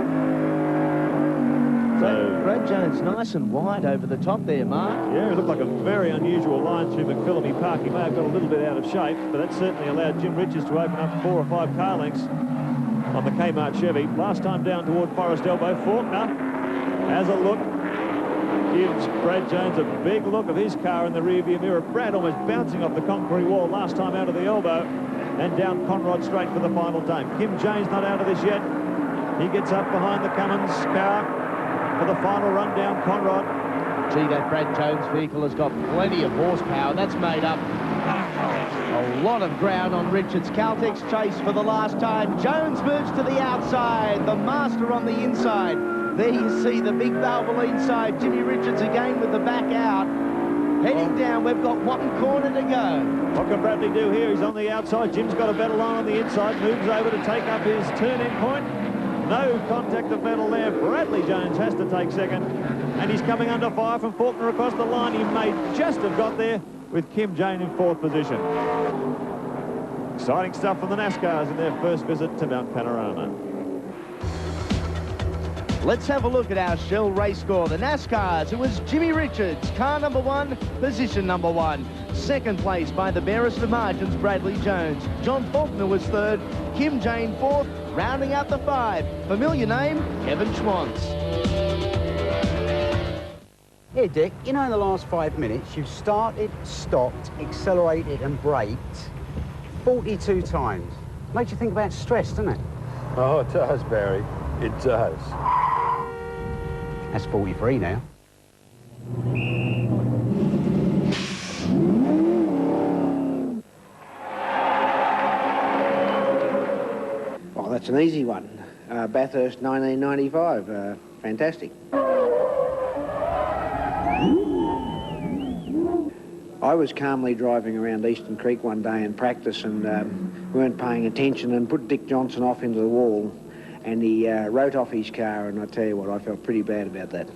So Brad Jones nice and wide over the top there, Mark. Yeah, it looked like a very unusual line through McPhillamy Park. He may have got a little bit out of shape, but that certainly allowed Jim Richards to open up 4 or 5 car lengths on the Kmart Chevy. Last time down toward Forest Elbow. Faulkner has a look, gives Brad Jones a big look of his car in the rearview mirror. Brad almost bouncing off the concrete wall last time out of the elbow, and down Conrod straight for the final time. Kim Jane's not out of this yet. He gets up behind the Cummins car for the final run down Conrod. Gee, that Brad Jones vehicle has got plenty of horsepower. That's made up a lot of ground on Richards. Caltech's chase for the last time. Jones moves to the outside. The master on the inside. There you see the big Valvoline side. Jimmy Richards again with the back out. Heading down, we've got 1 corner to go. What can Bradley do here? He's on the outside. Jim's got a better line on the inside. Moves over to take up his turn-in point. No contact of metal there. Bradley Jones has to take second. And he's coming under fire from Faulkner across the line. He may just have got there with Kim Jane in 4th position. Exciting stuff from the NASCARs in their first visit to Mount Panorama. Let's have a look at our Shell race score. The NASCARs, it was Jimmy Richards, car number 1, position number 1. Second place by the barest of margins, Bradley Jones. John Faulkner was 3rd, Kim Jane 4th, rounding out the 5. Familiar name, Kevin Schwantz. Here, Dick, you know in the last 5 minutes you've started, stopped, accelerated and braked 42 times. Makes you think about stress, doesn't it? Oh, it does, Barry. It does. That's 43 now. Well, that's an easy one. Bathurst 1995. Fantastic. I was calmly driving around Eastern Creek one day in practice and weren't paying attention and put Dick Johnson off into the wall, and he wrote off his car, and I tell you what, I felt pretty bad about that.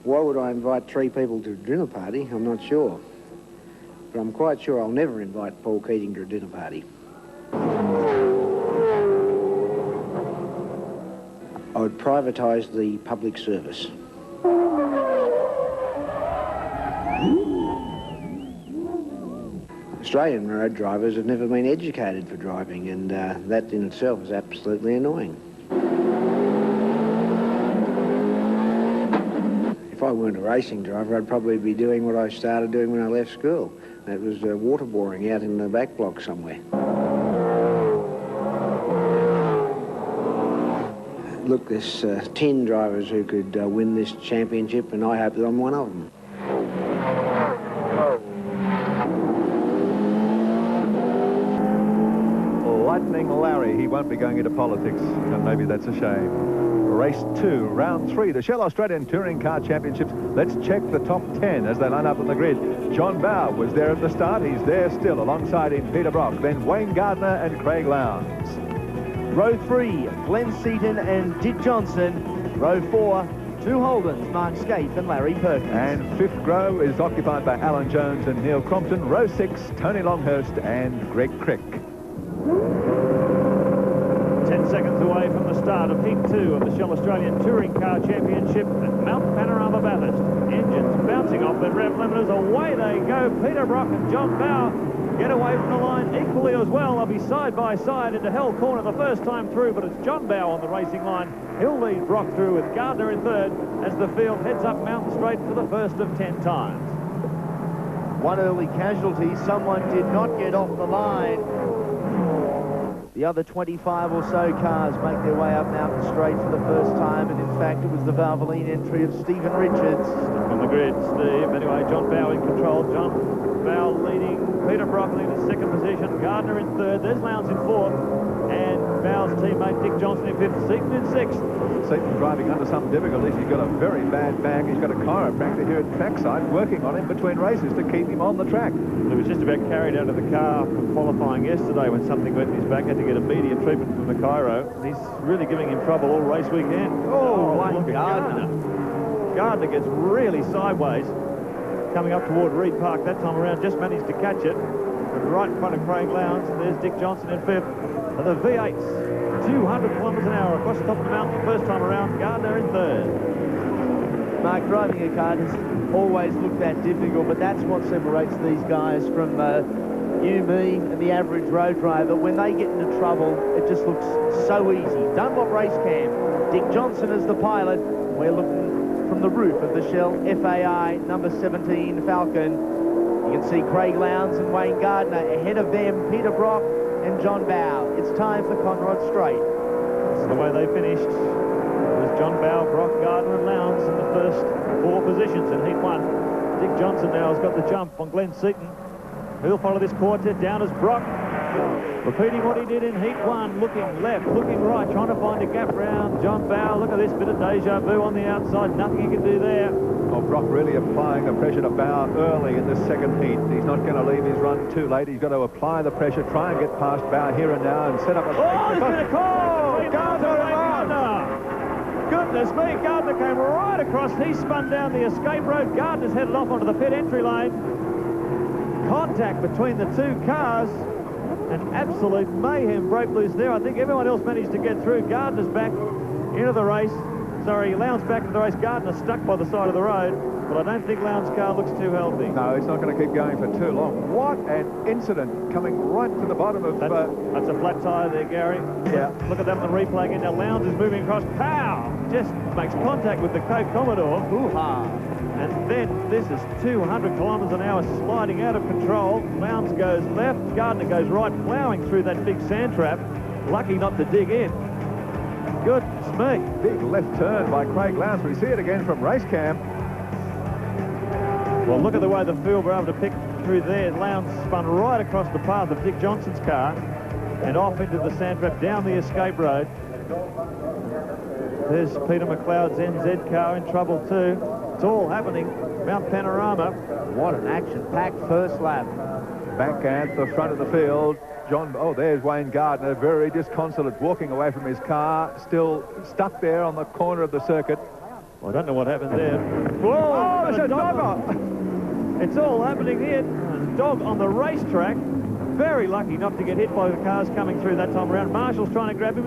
Why would I invite 3 people to a dinner party? I'm not sure. But I'm quite sure I'll never invite Paul Keating to a dinner party. I would privatise the public service. Australian road drivers have never been educated for driving, and that in itself is absolutely annoying. If I weren't a racing driver, I'd probably be doing what I started doing when I left school. That was water boring out in the back block somewhere. Look, there's 10 drivers who could win this championship, and I hope that I'm one of them. Lightning Larry, he won't be going into politics, and maybe that's a shame. Race 2, round 3, the Shell Australian Touring Car Championships. Let's check the top 10 as they line up on the grid. John Bowe was there at the start. He's there still. Alongside him, Peter Brock, then Wayne Gardner and Craig Lowndes. Row 3, Glenn Seaton and Dick Johnson. Row 4, 2 Holdens, Mark Scaife and Larry Perkins. And 5th row is occupied by Alan Jones and Neil Crompton. Row 6, Tony Longhurst and Greg Crick. 10 seconds away from the start of Heat 2 of the Shell Australian Touring Car Championship at Mount Panorama, Bathurst. Engines bouncing off their rev limiters. Away they go. Peter Brock and John Bowe get away from the line equally as well. They'll be side by side into Hell Corner the first time through, but it's John Bowe on the racing line. He'll lead Brock through with Gardner in third as the field heads up Mountain Straight for the first of 10 times. One early casualty. Someone did not get off the line. The other 25 or so cars make their way up Mountain Straight for the first time, and in fact it was the Valvoline entry of Stephen Richards. Stuck on the grid, Steve. Anyway, John Bowe in control. John Bowe leading. Peter Brock in second position. Gardner in third. There's Lowndes in fourth. And Bowe's teammate Dick Johnson in fifth. Seaton in sixth. Seaton driving under some difficulties. He's got a very bad back. He's got a chiropractor here at trackside working on him between races to keep him on the track. He was just about carried out of the car from qualifying yesterday when something went in his back. Had to get immediate treatment from the chiro. He's really giving him trouble all race weekend. Oh, look at Gardner. Gardner gets really sideways. Coming up toward Reed Park that time around, just managed to catch it. But right in front of Craig Lowndes. There's Dick Johnson in fifth. And the V8s, 200 kilometres an hour across the top of the mountain the first time around. Gardner in third. Mark, driving a car has always looked that difficult, but that's what separates these guys from you, me, and the average road driver. When they get into trouble, it just looks so easy. Dunlop Race Camp, Dick Johnson is the pilot. We're looking from the roof of the Shell FAI number 17 Falcon. You can see Craig Lowndes and Wayne Gardner. Ahead of them, Peter Brock and John Bowe. It's time for Conrod Straight. That's the way they finished. It was John Bowe, Brock, Gardner and Lowndes in the first 4 positions in Heat 1. Dick Johnson now has got the jump on Glenn Seaton. He'll follow this quartet down as Brock. Repeating what he did in Heat 1, looking left, looking right, trying to find a gap round John Bowe. Look at this bit of deja vu on the outside. Nothing he can do there. Oh, Brock really applying the pressure to Bowe early in the second heat. He's not going to leave his run too late. He's got to apply the pressure, try and get past Bowe here and now and set up a... Oh, there's been a call! Gardner! Goodness me, Gardner came right across. He spun down the escape road. Gardner's headed off onto the pit entry lane. Contact between the two cars. And absolute mayhem broke loose there. I think everyone else managed to get through. Gardner's back into the race. Sorry, Lowndes back into the race. Gardner stuck by the side of the road. But I don't think Lowndes' car looks too healthy. No, it's not going to keep going for too long. What an incident coming right to the bottom of... That's a flat tyre there, Gary. Yeah. Look at that on the replay again. Now Lowndes is moving across. Pow! Just makes contact with the Coke Commodore. Hoo-ha! And then this is 200 kilometres an hour sliding out of control. Lowndes goes left. Gardner goes right, ploughing through that big sand trap. Lucky not to dig in. Goodness me. Big left turn by Craig Lowndes. We see it again from race cam. Well, look at the way the field were able to pick through there. Lowndes spun right across the path of Dick Johnson's car and off into the sand trap down the escape road. There's Peter McLeod's NZ car in trouble too. It's all happening. Mount Panorama. What an action-packed first lap. Back at the front of the field. There's Wayne Gardner, very disconsolate, walking away from his car, still stuck there on the corner of the circuit. Well, I don't know what happened there. Whoa! Oh, it's a dogger! It's all happening here. There's a dog on the racetrack. Very lucky not to get hit by the cars coming through that time around. Marshall's trying to grab him.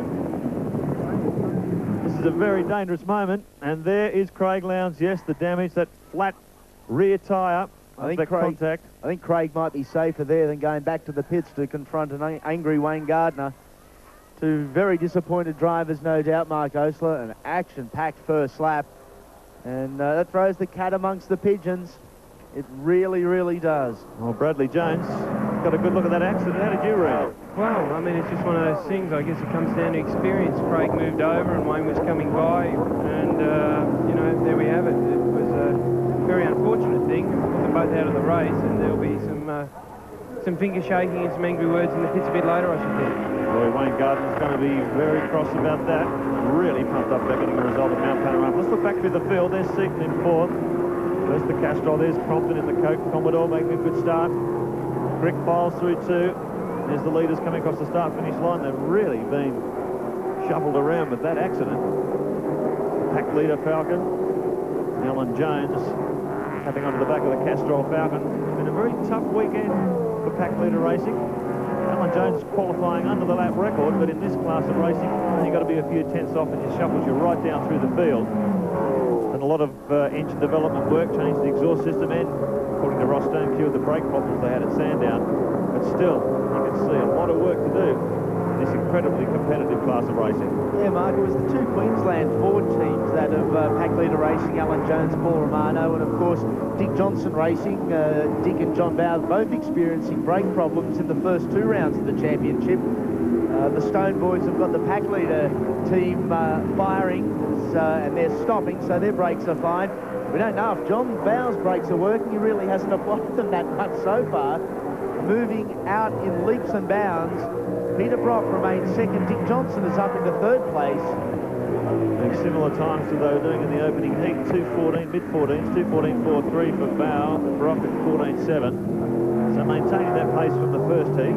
This is a very dangerous moment. And there is Craig Lowndes. Yes, the damage, that flat rear tyre. I think Craig might be safer there than going back to the pits to confront an angry Wayne Gardner. Two very disappointed drivers, no doubt. Mark Oastler, an action-packed first lap. And that throws the cat amongst the pigeons. It really, really does. Well, Bradley Jones got a good look at that accident. How did you read it? Well, I mean, it's just one of those things. I guess it comes down to experience. Craig moved over and Wayne was coming by. And, you know, there we have it. It was a very unfortunate thing. We put them both out of the race, and there'll be some finger shaking and some angry words in the pits a bit later, I should think. Boy, Wayne Gardner's going to be very cross about that. Really pumped up about getting a result at Mount Panorama. Let's look back through the field. There's Seaton in fourth. There's the Castrol. There's Crompton in the Coke. Commodore making a good start. Crick files through too. There's the leaders coming across the start-finish line. They've really been shuffled around with that accident. Pack leader Falcon. Alan Jones tapping onto the back of the Castrol Falcon. It's been a very tough weekend for pack leader racing. Alan Jones qualifying under the lap record, but in this class of racing, you've got to be a few tenths off and it shuffles you right down through the field. And a lot of engine development work, changed the exhaust system, and according to Ross Stone, cured the brake problems they had at Sandown. But still, you can see a lot of work to do in this incredibly competitive class of racing. Yeah, Mark, it was the two Queensland Ford teams, that of Pack Leader Racing, Alan Jones, Paul Romano, and of course Dick Johnson Racing, Dick and John Bowe, both experiencing brake problems in the first two rounds of the championship. The Stone boys have got the Pack Leader team firing, and they're stopping, so their brakes are fine. We don't know if John Bowe's brakes are working. He really hasn't applied them that much so far. Moving out in leaps and bounds. Peter Brock remains second. Dick Johnson is up into third place. Similar times to they were doing in the opening heat. 2:14, mid-14s, 2:14.43 for Bowe, Brock at 14.7. So maintaining that pace from the first heat.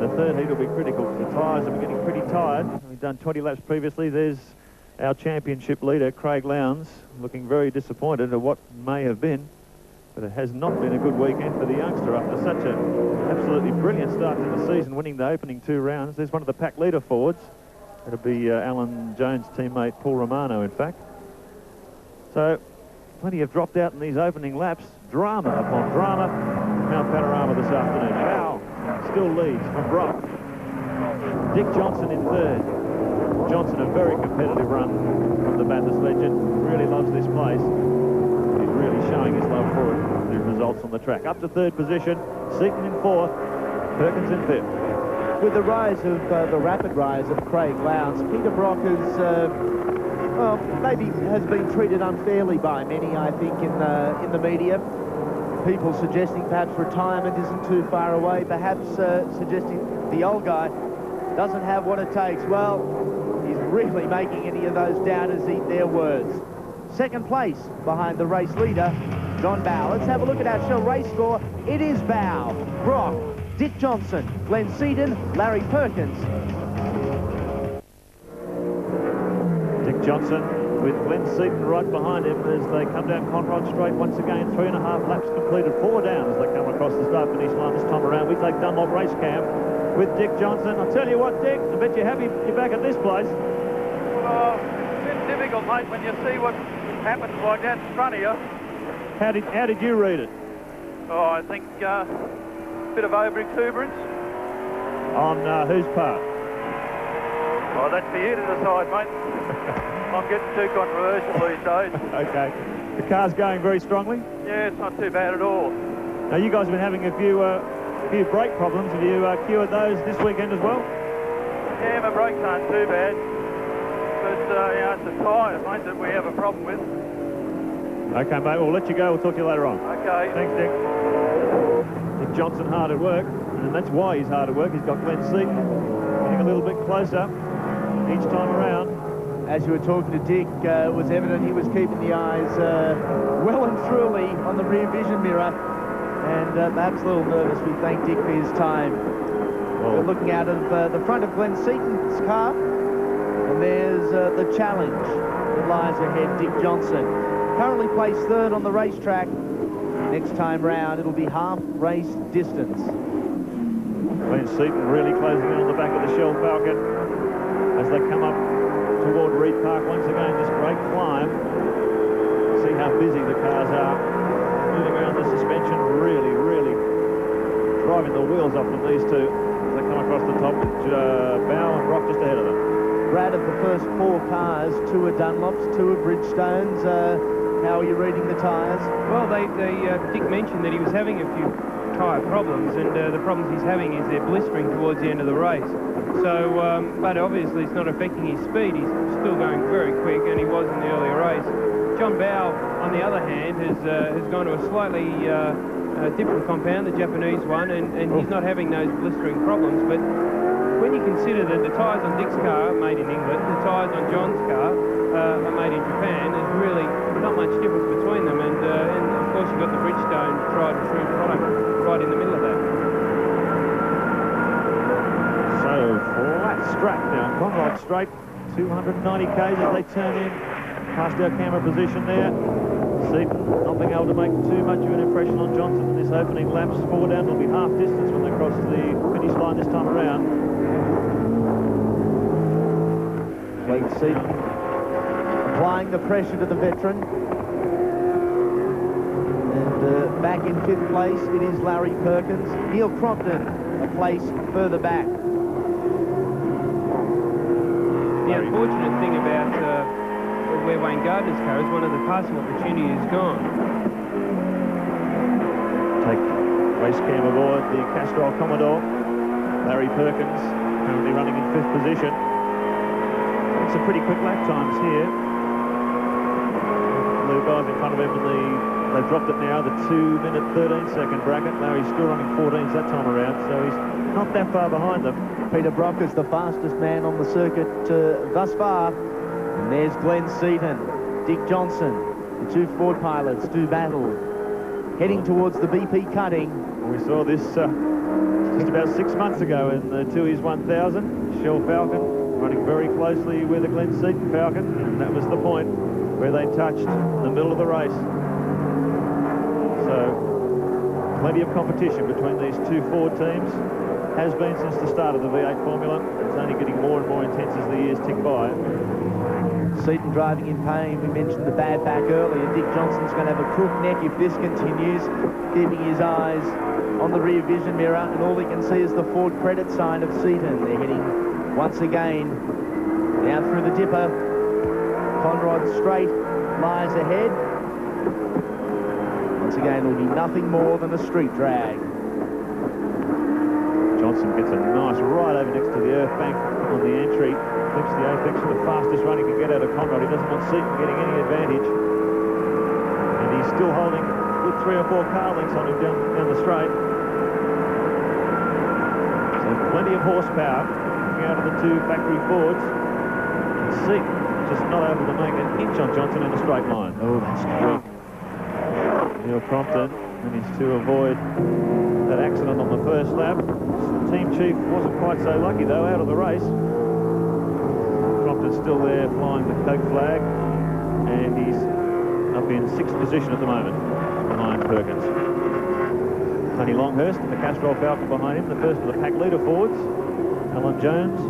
The third heat will be critical. The tyres are getting pretty tired. We've done 20 laps previously. There's our championship leader, Craig Lowndes, looking very disappointed at what may have been. But it has not been a good weekend for the youngster after such an absolutely brilliant start to the season, winning the opening two rounds. There's one of the pack leader Fords. It'll be Alan Jones' teammate, Paul Romano, in fact. So, plenty have dropped out in these opening laps. Drama upon drama. Mount Panorama this afternoon. Bowe still leads from Brock. Dick Johnson in third. Johnson, a very competitive run from the Bathurst legend. Really loves this place. He's really showing his love for it. The results on the track. Up to third position. Seaton in fourth. Perkins in fifth. With the rise of the rapid rise of Craig Lowndes, Peter Brock is, well, maybe has been treated unfairly by many, I think, in the media. People suggesting perhaps retirement isn't too far away, perhaps suggesting the old guy doesn't have what it takes. Well, he's really making any of those doubters eat their words. Second place behind the race leader, John Bowe. Let's have a look at our show race score. It is Bowe, Brock, Dick Johnson, Glenn Seaton, Larry Perkins. Dick Johnson with Glenn Seaton right behind him as they come down Conrod Straight once again. 3.5 laps completed, 4 down as they come across the start-finish line this time around. We take Dunlop Race Cam with Dick Johnson. I'll tell you what, Dick, I bet you're happy you're back at this place. Oh, it's a bit difficult, mate, when you see what happens like that in front of you. How did you read it? Oh, I think a bit of over-exuberance. On whose part? Oh, that's for you to decide, mate. I'm getting too controversial these days. Okay. The car's going very strongly? Yeah, it's not too bad at all. Now, you guys have been having a few brake problems. Have you cured those this weekend as well? Yeah, my brakes aren't too bad. but yeah, it's a tyre, mate, that we have a problem with. Okay, mate, we'll let you go. We'll talk to you later on. Okay. Thanks, Dick. Dick Johnson hard at work, and that's why he's hard at work. He's got Glenn Seaton getting a little bit closer each time around. As you were talking to Dick, it was evident he was keeping the eyes well and truly on the rear vision mirror, and perhaps a little nervous. We thank Dick for his time. We're looking out of the front of Glenn Seaton's car, and there's the challenge that lies ahead, Dick Johnson. Currently placed third on the racetrack. Next time round, it'll be half race distance. Glenn Seaton really closing in on the back of the Shell Falcon as they come up toward Reed Park. Once again, this great climb. See how busy the cars are. Moving around the suspension, really, really driving the wheels off them, these two. As they come across the top, Bowe and Brock just ahead of them. Brad, of the first 4 cars, 2 are Dunlops, 2 are Bridgestones. How are you reading the tyres? Well, Dick mentioned that he was having a few tyre problems, and the problems he's having is they're blistering towards the end of the race. So, but obviously it's not affecting his speed. He's still going very quick, and he was in the earlier race. John Bowe, on the other hand, has gone to a slightly different compound, the Japanese one, and he's not having those blistering problems. But when you consider that the tyres on Dick's car are made in England, the tyres on John's car are made in Japan, there's really not much difference between them. And of course you've got the Bridgestone tried and true product right in the middle of that. So flat straight now, Conrod straight, 290 k's as they turn in, past our camera position there. Seaton not being able to make too much of an impression on Johnson in this opening laps. 4 down, will be half distance when they cross the finish line this time around. Glenn Seaton applying the pressure to the veteran. And back in 5th place, it is Larry Perkins. Neil Crompton, a place further back. The unfortunate thing about where Wayne Gardner's car is one of the passing opportunities is gone. Take race cam aboard the Castrol Commodore. Larry Perkins currently running in 5th position. Some pretty quick lap times here. The guys in front of him, and they've dropped it now, the 2-minute 13-second bracket. Larry's still running 14s that time around, so he's not that far behind them. Peter Brock is the fastest man on the circuit thus far. And there's Glenn Seaton, Dick Johnson, the 2 Ford pilots do battle, heading towards the BP cutting. We saw this just about 6 months ago in the Tooheys 1000. Shell Falcon running very closely with the Glenn Seaton Falcon, and that was the point where they touched in the middle of the race. So plenty of competition between these 2 Ford teams. Has been since the start of the V8 formula. It's only getting more and more intense as the years tick by. Seaton driving in pain. We mentioned the bad back earlier. Dick Johnson's going to have a crook neck if this continues, keeping his eyes on the rear vision mirror, and all he can see is the Ford credit sign of Seaton. They're heading once again down through the dipper. Conrod straight lies ahead. Once again, it'll be nothing more than a street drag. Johnson gets a nice ride over next to the earth bank on the entry. Clips the apex for the fastest run he can get out of Conrad. He doesn't want Seaton getting any advantage. And he's still holding good 3 or 4 car lengths on him down the straight. So plenty of horsepower coming out of the 2 factory Fords. And Seaton just not able to make an inch on Johnson in a straight line. Oh, that's quick. Neil Crompton managed to avoid that accident on the first lap. The team chief wasn't quite so lucky though, out of the race. Crompton's still there flying the Coke flag, and he's up in 6th position at the moment behind Perkins. Tony Longhurst and the Castrol Falcon behind him, the first of the pack leader Fords. Alan Jones,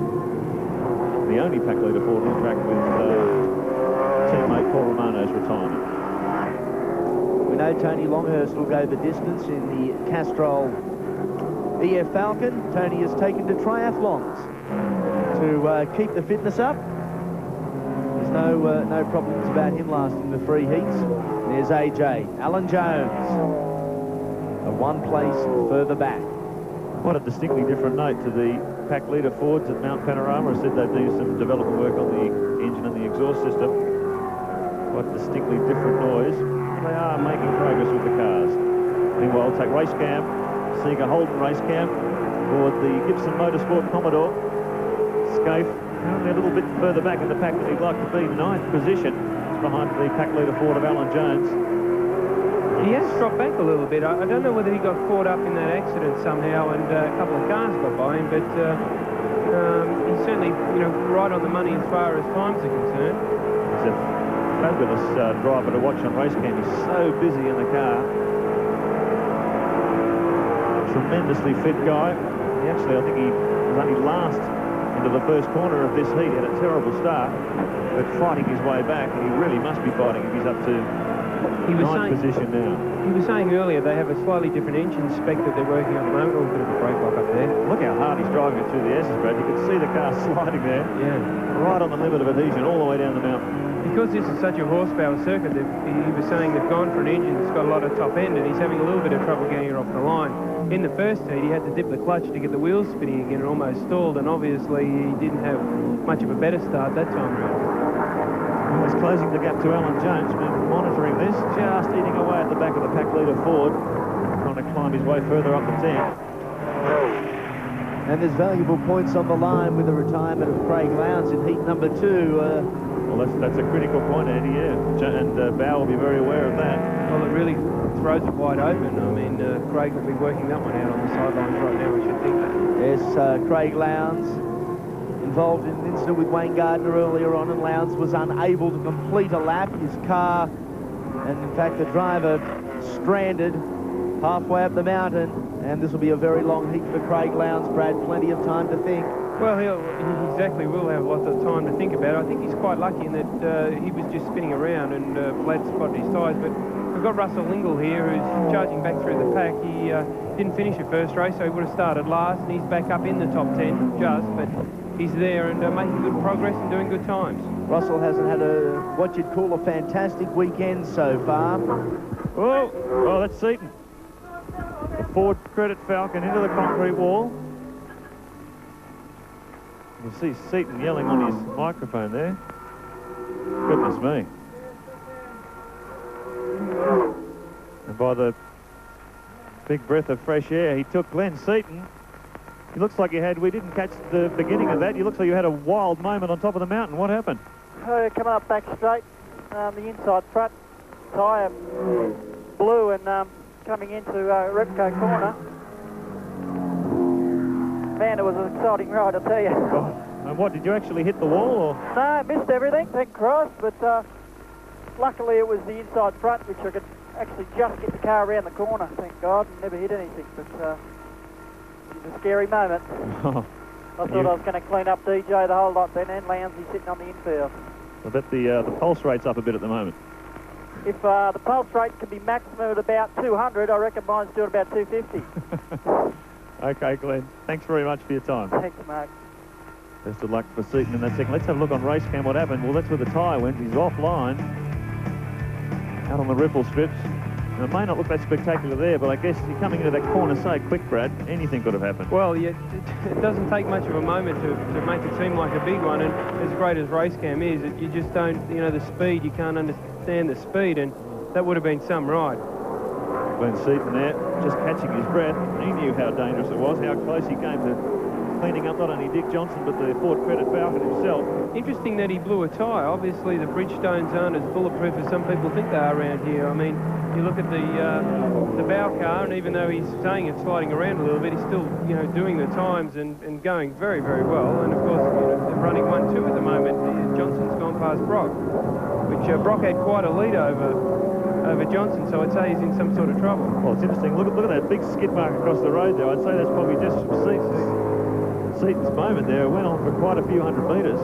the only pack leader Ford on track with teammate Paul Romano's retirement. We know Tony Longhurst will go the distance in the Castrol EF Falcon. Tony has taken to triathlons to keep the fitness up. There's no problems about him lasting the 3 heats. There's AJ. Alan Jones, a 1 place further back. What a distinctly different note to the pack leader Fords at Mount Panorama have said they're doing some development work on the engine and the exhaust system. Quite distinctly different noise. They are making progress with the cars. Meanwhile, take race cam, Seeger Holden race cam, for the Gibson Motorsport Commodore. Scaife only a little bit further back in the pack than he'd like to be, 9th position. It's behind the pack leader Ford of Alan Jones. He has dropped back a little bit. I don't know whether he got caught up in that accident somehow and a couple of cars got by him, but he's certainly, you know, right on the money as far as times are concerned. He's a fabulous driver to watch on race cam. He's so busy in the car. Tremendously fit guy. He actually, I think he was only last into the first corner of this heat. He had a terrible start, but fighting his way back, and he really must be fighting if he's up to 9th position now. He was saying earlier they have a slightly different engine spec that they're working on at the moment. Oh, a bit of a brake lock up there. Look how hard he's driving it through the S's, Brad. You can see the car sliding there. Yeah. Right on the limit of adhesion, all the way down the mountain. Because this is such a horsepower circuit, he was saying they've gone for an engine that's got a lot of top end, and he's having a little bit of trouble getting it off the line. In the first heat, he had to dip the clutch to get the wheels spinning again and almost stalled, and obviously he didn't have much of a better start that time around. Well, he's closing the gap to Alan Jones. Been monitoring this, just eating away at the back of the pack leader Ford, trying to climb his way further up the tank. And there's valuable points on the line with the retirement of Craig Lowndes in heat number 2. Well, that's a critical point, Andy, yeah. And Bowe will be very aware of that. Well, it really throws it wide open. I mean, Craig will be working that one out on the sidelines right now, we should think. Yes, Craig Lowndes involved in an incident with Wayne Gardner earlier on, and Lowndes was unable to complete a lap. His car, and in fact the driver, stranded halfway up the mountain, and this will be a very long heat for Craig Lowndes, Brad. Plenty of time to think. Well, he exactly will have lots of time to think about it. I think he's quite lucky in that he was just spinning around and flat spotted his tyres. But we've got Russell Lingle here, who's charging back through the pack. He didn't finish the first race, so he would have started last, and he's back up in the top 10 just, but he's there and making good progress and doing good times. Russell hasn't had what you'd call a fantastic weekend so far. Oh, that's Seaton. The Ford Credit Falcon into the concrete wall. You see Seaton yelling on his microphone there. Goodness me. And by the big breath of fresh air he took, Glenn Seaton, he looks like we didn't catch the beginning of that. You looks like you had a wild moment on top of the mountain. What happened? Coming up back straight, the inside front tyre blew and coming into Repco corner. Man, it was an exciting ride, I tell you. And what, did you actually hit the wall, or? No, I missed everything, thank Christ, but luckily it was the inside front, which I could actually just get the car around the corner, thank God, and never hit anything, but it was a scary moment. I thought I was going to clean up DJ the whole lot then, and Lowndes sitting on the infield. I bet the pulse rate's up a bit at the moment. If the pulse rate can be maximum at about 200, I reckon mine's doing about 250. Okay, Glenn. Thanks very much for your time. Thanks, Mark. Best of luck for Seaton in that second. Let's have a look on race cam what happened. Well, that's where the tyre went. He's offline, out on the ripple strips. And it may not look that spectacular there, but I guess you're coming into that corner so quick, Brad, anything could have happened. Well, yeah, it doesn't take much of a moment to make it seem like a big one, and as great as race cam is, you just don't, the speed, you can't understand the speed, and that would have been some ride. Glenn Seaton there, just catching his breath. He knew how dangerous it was, how close he came to cleaning up not only Dick Johnson, but the Ford Credit Falcon himself. Interesting that he blew a tyre. Obviously, the Bridgestones aren't as bulletproof as some people think they are around here. I mean, you look at the Bowe car, and even though he's saying it's sliding around a little bit, he's still, doing the times and going very, very well. And, of course, they're running 1-2 at the moment. Johnson's gone past Brock, which Brock had quite a lead over Johnson, so I'd say he's in some sort of trouble. Well, it's interesting. Look at that big skid mark across the road there. I'd say that's probably just from Seaton's moment there. It went on for quite a few hundred metres,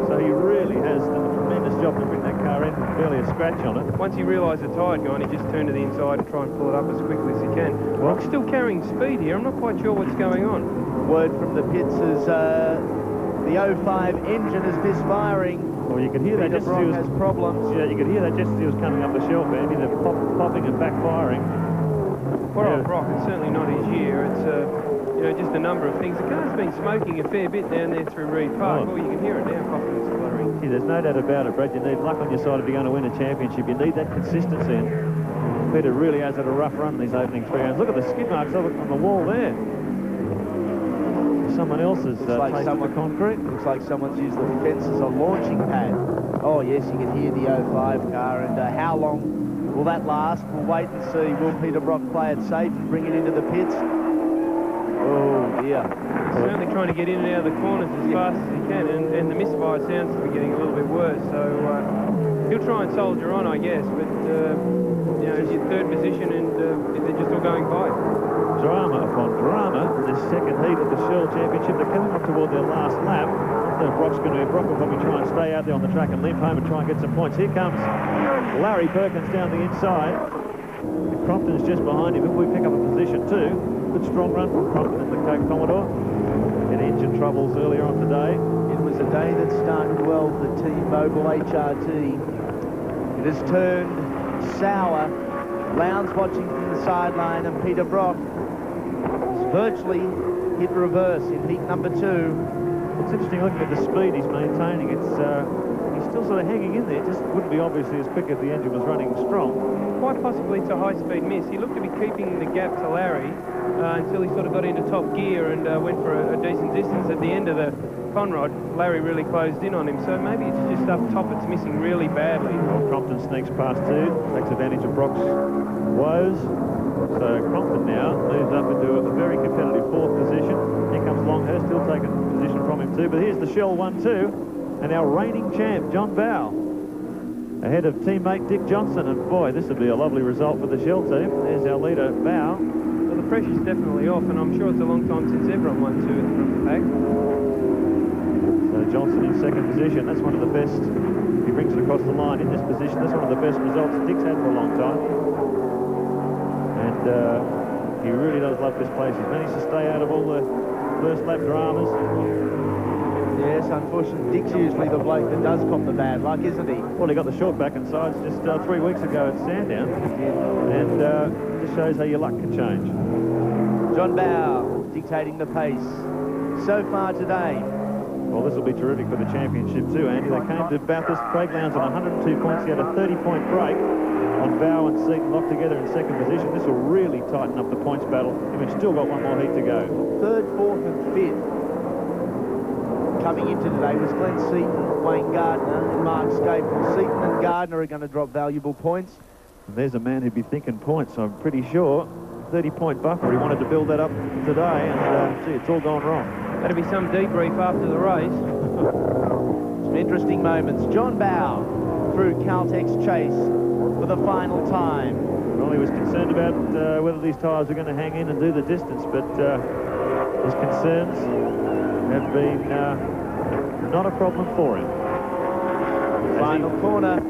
so he really has done a tremendous job to bring that car in, barely a scratch on it. Once he realised the tyre had gone, he just turned to the inside and tried and pull it up as quickly as he can. Brock's still carrying speed here. I'm not quite sure what's going on. Word from the pits is the 05 engine is misfiring. Well, you could hear that just as he was... has problems. Yeah, you could hear that just as he was coming up the shelf, Andy. They're popping and backfiring. Poor old Brock, it's certainly not his year. It's you know, just a number of things. The car's been smoking a fair bit down there through Reed Park. Oh, you can hear it now, coughing and spluttering. Gee, there's no doubt about it, Brad. You need luck on your side if you're going to win a championship. You need that consistency. And Peter really has had a rough run in these opening 3 rounds. Look at the skid marks of it on the wall there. Someone else has tasted the concrete. Looks like someone's used the fence as a launching pad. Oh, yes, you can hear the 05 car. And how long will that last? We'll wait and see. Will Peter Brock play it safe and bring it into the pits? Oh, dear. He's certainly trying to get in and out of the corners as fast as he can. And the misfire sounds to be getting a little bit worse. So he'll try and soldier on, I guess. But, you know, it's your third position and they're just all going by. Drama upon drama in the second heat of the Shell Championship. They're coming up toward their last lap. So Brock will probably try and stay out there on the track and limp home and try and get some points. Here comes Larry Perkins down the inside. Crompton's just behind him. If we pick up a position too, good strong run from Crompton in the Coke Commodore. Had engine troubles earlier on today. It was a day that started well for T-Mobile HRT. It has turned sour. Lowndes watching from the sideline, and Peter Brock has virtually hit reverse in heat number 2. It's interesting looking at the speed he's maintaining. It's he's still sort of hanging in there. It just wouldn't be obviously as quick if the engine was running strong. Quite possibly it's a high-speed miss. He looked to be keeping the gap to Larry until he sort of got into top gear and went for a decent distance. At the end of the Conrod, Larry really closed in on him. So maybe it's just up top it's missing really badly. Well, Crompton sneaks past 2, takes advantage of Brock's woes. So Crompton now moves up into a very competitive 4th position. Here comes Longhurst, still taking position from him too. But here's the Shell 1-2, and our reigning champ, John Bowe, ahead of teammate Dick Johnson. And boy, this would be a lovely result for the Shell team. There's our leader, Bowe. Well, the pressure's definitely off, and I'm sure it's a long time since everyone won 2 at the front of the pack. So Johnson in 2nd position. That's one of the best. He brings it across the line in this position. That's one of the best results Dick's had for a long time. And he really does love this place. He's managed to stay out of all the first lap dramas. Yes, unfortunately, Dick's usually the bloke that does cop the bad luck, isn't he? Well, he got the short back and sides just 3 weeks ago at Sandown. And just shows how your luck can change. John Bowe dictating the pace so far today. Well, this will be terrific for the championship too, Andy. They came to Bathurst. Craig Lowndes on 102 points. He had a 30-point break on Bowe and Seaton locked together in 2nd position. This will really tighten up the points battle, and we've still got one more heat to go. 3rd, 4th and 5th coming into today was Glenn Seaton, Wayne Gardner and Mark Scaple. Seaton and Gardner are going to drop valuable points. And there's a man who'd be thinking points, I'm pretty sure. 30-point buffer. He wanted to build that up today, and see, it's all gone wrong. That'll be some debrief after the race. Some interesting moments. John Bowe through Caltex Chase for the final time. Well, he was concerned about whether these tyres are going to hang in and do the distance, but his concerns have been not a problem for him. Final corner.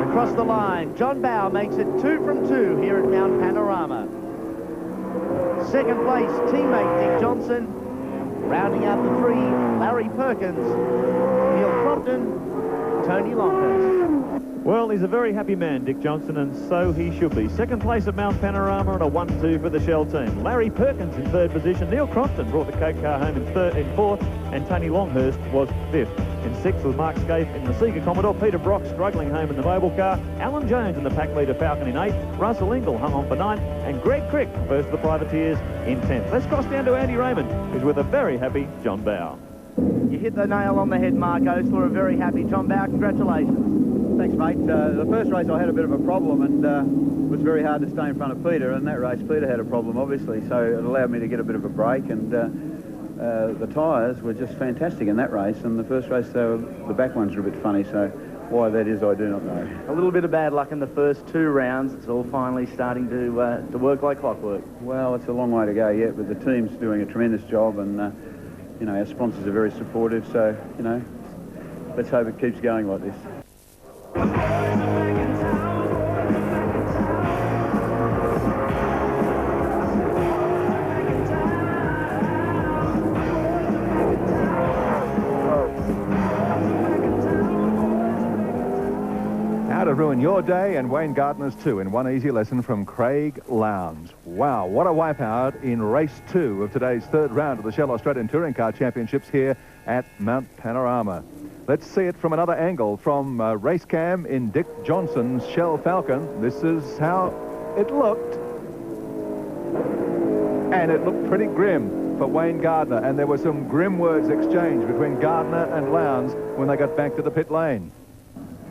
Across the line, John Bowe makes it 2 from 2 here at Mount Panorama. 2nd place, teammate Dick Johnson. Rounding out the 3, Larry Perkins, Neil Crompton, Tony Longhurst. Well, he's a very happy man, Dick Johnson, and so he should be. 2nd place at Mount Panorama and a 1-2 for the Shell team. Larry Perkins in 3rd position. Neil Crompton brought the Coke car home in 4th, and Tony Longhurst was 5th. In 6th was Mark Scaife in the Sega Commodore. Peter Brock struggling home in the mobile car. Alan Jones in the pack leader Falcon in 8th. Russell Ingall hung on for 9th. And Greg Crick first the privateers in 10th. Let's cross down to Andy Raymond, who's with a very happy John Bowe. You hit the nail on the head, Mark Oastler. A very happy John Bowe. Congratulations. Thanks, mate. The first race I had a bit of a problem, and it was very hard to stay in front of Peter. And that race, Peter had a problem, obviously, so it allowed me to get a bit of a break. And the tyres were just fantastic in that race. And the first race, the back ones were a bit funny, so why that is, I do not know. A little bit of bad luck in the first 2 rounds. It's all finally starting to work like clockwork. Well, it's a long way to go yet, but the team's doing a tremendous job, and you know, our sponsors are very supportive. So, you know, let's hope it keeps going like this. Out to ruin your day and Wayne Gardner's too in one easy lesson from Craig Lowndes. Wow, what a wipeout in race 2 of today's third round of the Shell Australian Touring Car Championships here at Mount Panorama. Let's see it from another angle from race cam in Dick Johnson's Shell Falcon. This is how it looked. And it looked pretty grim for Wayne Gardner, and there were some grim words exchanged between Gardner and Lowndes when they got back to the pit lane.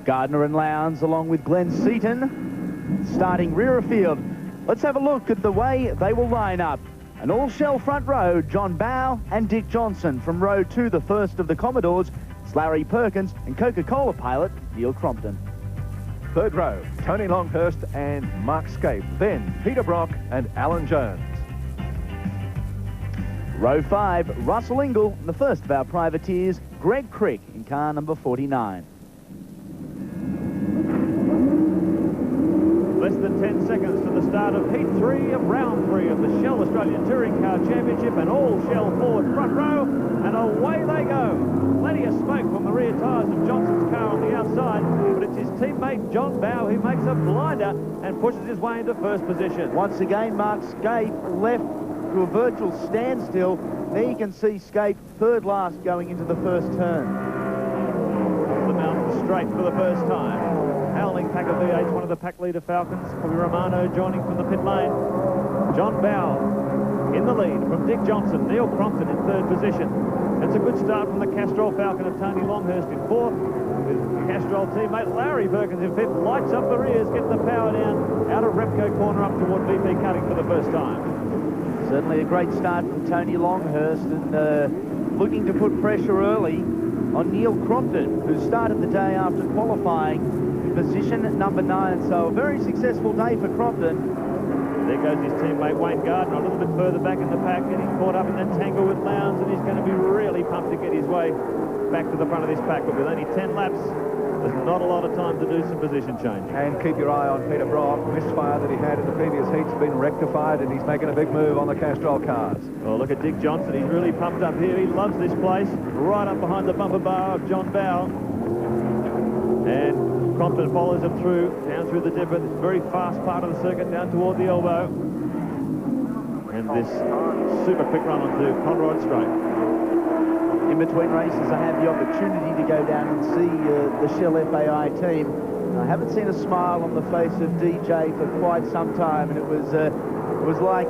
Gardner and Lowndes, along with Glenn Seaton, starting rear of field. Let's have a look at the way they will line up. An all-Shell front row, John Bowe and Dick Johnson. From row 2, the first of the Commodores, it's Larry Perkins and Coca-Cola pilot Neil Crompton. Third row, Tony Longhurst and Mark Scape. Then Peter Brock and Alan Jones. Row 5, Russell Ingall, and the first of our privateers, Greg Crick, in car number 49. Less than 10 seconds to the start of Heat 3 of Round 3 of the Shell Australian Touring Car Championship, and all Shell forward front row, and away they go. Plenty of smoke from the rear tyres of Johnson's car on the outside, but it's his teammate John Bowe who makes a blinder and pushes his way into first position. Once again, Mark Scape left to a virtual standstill. There you can see Scape third last going into the first turn. The mountain straight for the first time. Howling pack of V8s, one of the pack leader Falcons. Bobby Romano joining from the pit lane. John Bowe in the lead from Dick Johnson. Neil Crompton in third position. It's a good start from the Castrol Falcon of Tony Longhurst in fourth, with Castrol teammate Larry Perkins in fifth. Lights up the rears, get the power down out of Repco corner up toward VP cutting for the first time. Certainly a great start from Tony Longhurst, and looking to put pressure early on Neil Crompton, who started the day after qualifying in position at number 9. So a very successful day for Crompton. There goes his teammate Wayne Gardner a little bit further back in the pack, getting caught up in that tangle with Lowndes, and he's going to be really pumped to get his way back to the front of this pack. But with only 10 laps, there's not a lot of time to do some position change. And keep your eye on Peter Brock. Misfire that he had in the previous heats has been rectified, and he's making a big move on the Castrol cars. Well, look at Dick Johnson. He's really pumped up here. He loves this place. Right up behind the bumper bar of John Bowe. And Crompton follows him through, down through the dipper. This very fast part of the circuit down toward the elbow. And this super quick run onto Conrod Straight. In between races, I had the opportunity to go down and see the Shell FAI team. I haven't seen a smile on the face of DJ for quite some time, and it was like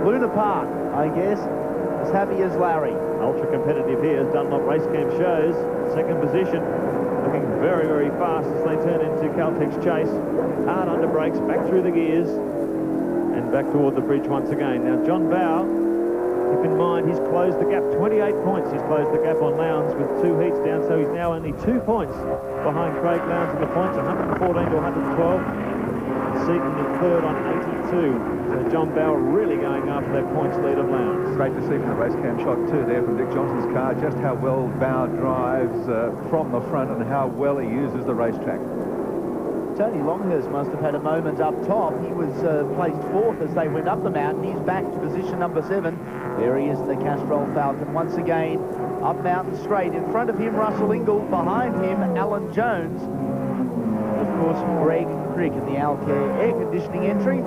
Luna Park, I guess, as happy as Larry. Ultra competitive here, as Dunlop Race Camp shows. Second position, looking very, very fast as they turn into Caltech's chase. Hard under brakes, back through the gears, and back toward the bridge once again. Now, John Bowe, keep in mind, he's closed the gap, 28 points. He's closed the gap on Lowndes with 2 heats down, so he's now only 2 points behind Craig Lowndes in the points, 114 to 112. Seaton in third on 82. So John Bowe really going after that points lead of Lowndes. Great to see from the race cam shot too there from Dick Johnson's car just how well Bowe drives from the front and how well he uses the racetrack. Tony Longhurst must have had a moment up top. He was placed 4th as they went up the mountain. He's back to position number 7. There he is, the Castrol Falcon. Once again, up mountain straight. In front of him, Russell Ingall. Behind him, Alan Jones. Of course, Greg Crick in the Alcare air conditioning entry.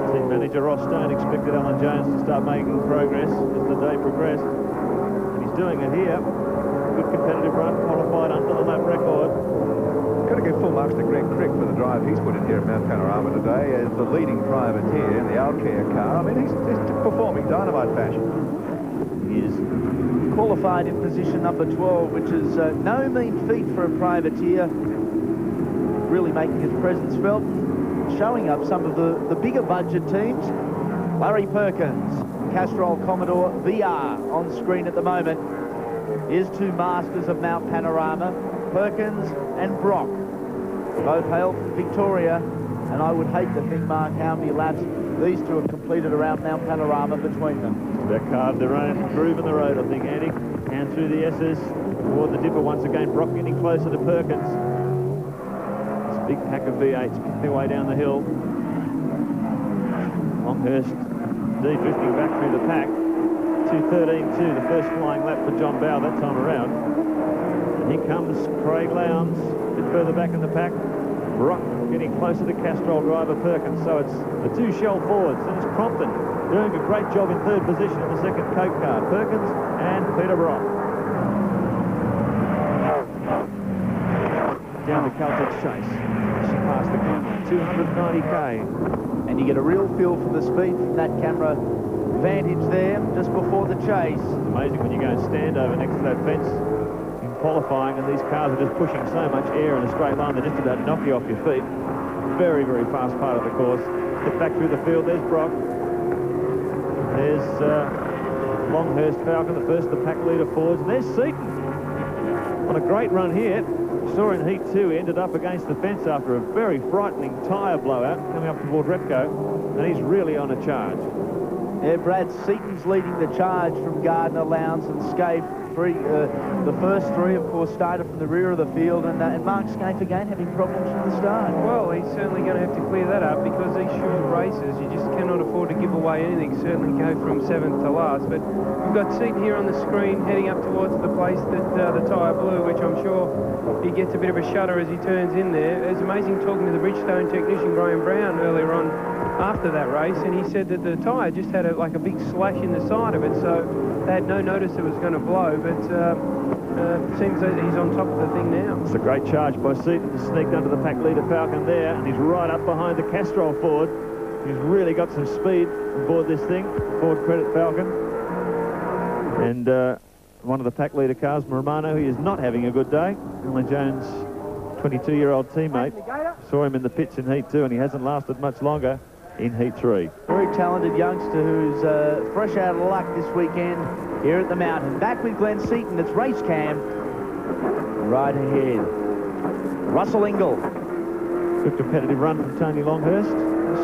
Team manager Ross Stone expected Alan Jones to start making progress as the day progressed. And he's doing it here. Good competitive run, qualified under the lap record. Got to give full marks to Greg Crick for the drive he's put in here at Mount Panorama today as the leading privateer in the Alcare car. I mean, he's performing dynamite fashion. He is qualified in position number 12, which is no mean feat for a privateer. Really making his presence felt, showing up some of the bigger budget teams. Larry Perkins, Castrol Commodore VR on screen at the moment. Here's 2 masters of Mount Panorama, Perkins and Brock. Both hail from Victoria, and I would hate to think, Mark, how many laps these two have completed around Mount Panorama between them. They've carved their own groove in the road, I think, Andy. And through the S's toward the dipper once again. Brock getting closer to Perkins. This big pack of V8s pick their way down the hill. Longhurst indeed drifting back through the pack. 2:13.2, the first flying lap for John Bowe that time around. Here comes Craig Lowndes, a bit further back in the pack. Brock getting closer to Castrol driver Perkins. So it's the two Shell forwards. Then it's Crompton doing a great job in third position in the second Coke car. Perkins and Peter Brock. Down the Caltex chase. She passed the camera, 290k. And you get a real feel for the speed from that camera vantage there just before the chase. It's amazing when you go and stand over next to that fence in qualifying, and these cars are just pushing so much air in a straight line, they just about knock you off your feet. Very, very fast part of the course. Get back through the field. There's Brock. There's Longhurst Falcon, the first of the pack leader forwards. And there's Seaton on a great run here. Saw in Heat 2, he ended up against the fence after a very frightening tyre blowout coming up toward Repco, and he's really on a charge. Yeah, Brad, Seaton's leading the charge from Gardner, Lowndes and Scaife. The first three, of course, started from the rear of the field, and Mark Scaife again having problems from the start. Well, he's certainly going to have to clear that up, because these short races, you just cannot afford to give away anything. Certainly go from 7th to last. But we've got Seaton here on the screen heading up towards the place that the tyre blew, which I'm sure he gets a bit of a shudder as he turns in there. It's amazing talking to the Bridgestone technician, Graham Brown, earlier on after that race, and he said that the tyre just had like a big slash in the side of it, so they had no notice it was going to blow, but seems that he's on top of the thing now. It's a great charge by Seaton to sneak under the pack leader Falcon there, and he's right up behind the Castrol Ford. He's really got some speed aboard this thing, Ford Credit Falcon. And one of the pack leader cars, Romano, he is not having a good day. Alan Jones' 22-year-old teammate, saw him in the pits in Heat 2, and he hasn't lasted much longer in Heat 3. Very talented youngster who's fresh out of luck this weekend here at the mountain. Back with Glenn Seaton, it's race cam. Right ahead. Russell Ingall. Good competitive run from Tony Longhurst.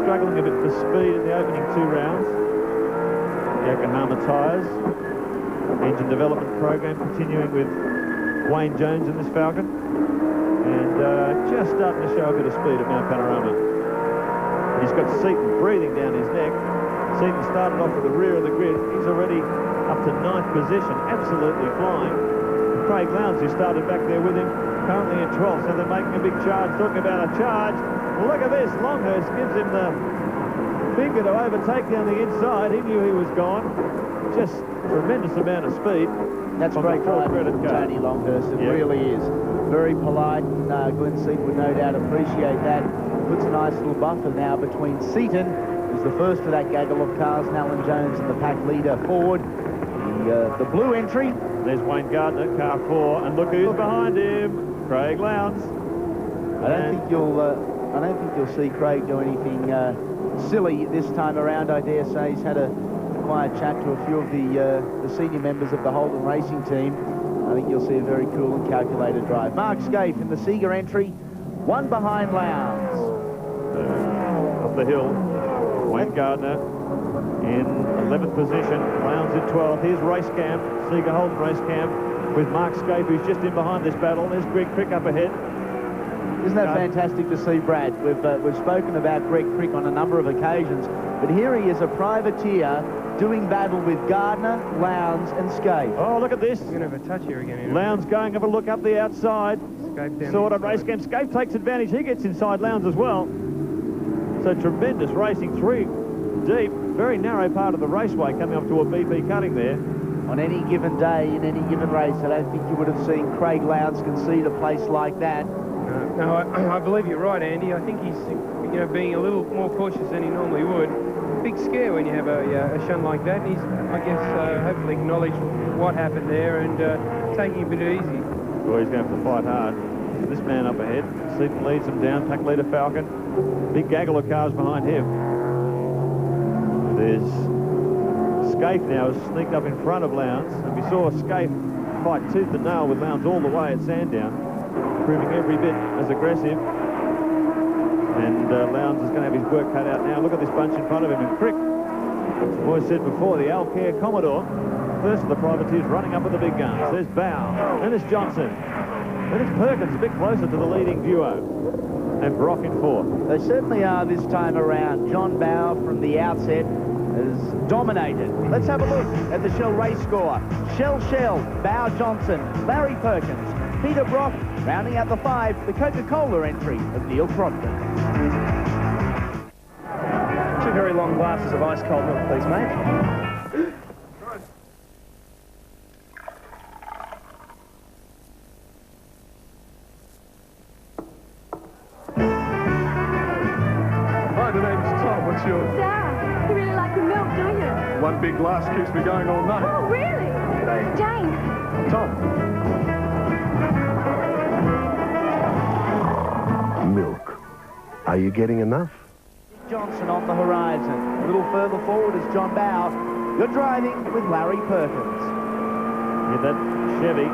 Struggling a bit for speed in the opening 2 rounds. The Yokohama tyres. Engine development program continuing with Wayne Jones in this Falcon. And just starting to show a bit of speed at Mount Panorama. He's got Seaton breathing down his neck. Seaton started off at the rear of the grid. He's already up to 9th position, absolutely flying. And Craig Lowndes, who started back there with him, currently in 12th, so they're making a big charge. Talking about a charge. Well, look at this. Longhurst gives him the finger to overtake down the inside. He knew he was gone. Just tremendous amount of speed. That's great for Tony Longhurst. It really is. Very polite. Glenn Seaton would no doubt appreciate that. Puts a nice little buffer now between Seaton, who's the first of that gaggle of cars, and Alan Jones and the pack leader Ford. The blue entry. There's Wayne Gardner, car 4, and look who's behind him, Craig Lowndes. I don't think you'll see Craig do anything silly this time around. I dare say he's had a quiet chat to a few of the senior members of the Holden racing team. I think you'll see a very cool and calculated drive. Mark Scaife in the Seeger entry, 1 behind Lowndes. Up the hill, Wayne Gardner in 11th position, Lowndes in 12th. Here's race cam, Seeger Holden race cam, with Mark Scaife, who's just in behind this battle. There's Greg Crick up ahead. Isn't that fantastic to see, Brad? We've spoken about Greg Crick on a number of occasions, but here he is, a privateer, doing battle with Gardner, Lowndes and Scaife. Oh, look at this. We're going to have a touch here again. Lowndes going, have a look up the outside. Saw it on race cam. Scaife takes advantage. He gets inside Lowndes as well. So tremendous racing, 3 deep, very narrow part of the raceway coming up to a BP cutting there. On any given day, in any given race, I don't think you would have seen Craig Lowndes concede a place like that. No, I believe you're right, Andy. I think he's being a little more cautious than he normally would. Big scare when you have a shunt like that. And he's, I guess, hopefully acknowledged what happened there and taking it a bit easy. Well, he's going to have to fight hard. This man up ahead. Seaton leads him down. Pack leader Falcon. Big gaggle of cars behind him. There's Scaife now has sneaked up in front of Lowndes, and we saw Scaife fight tooth and nail with Lowndes all the way at Sandown, proving every bit as aggressive. And Lowndes is going to have his work cut out now. Look at this bunch in front of him. And Crick, as the boys said before, the Alcare Commodore, first of the privateers running up with the big guns. There's Bowe, and there's Johnson. Then it's Perkins, a bit closer to the leading duo. And Brock in 4th. They certainly are this time around. John Bowe from the outset has dominated. Let's have a look at the Shell race score. Shell, Bowe Johnson, Larry Perkins, Peter Brock, rounding out the 5, the Coca-Cola entry of Neil Crompton. 2 very long glasses of ice cold milk, please, mate. Hi, the name's Tom. What's yours? Sarah, you really like the milk, don't you? One big glass keeps me going all night. Oh, really? Jane. Tom. Milk. Are you getting enough? Johnson on the horizon. A little further forward is John Bowe. You're driving with Larry Perkins. Yeah, that Chevy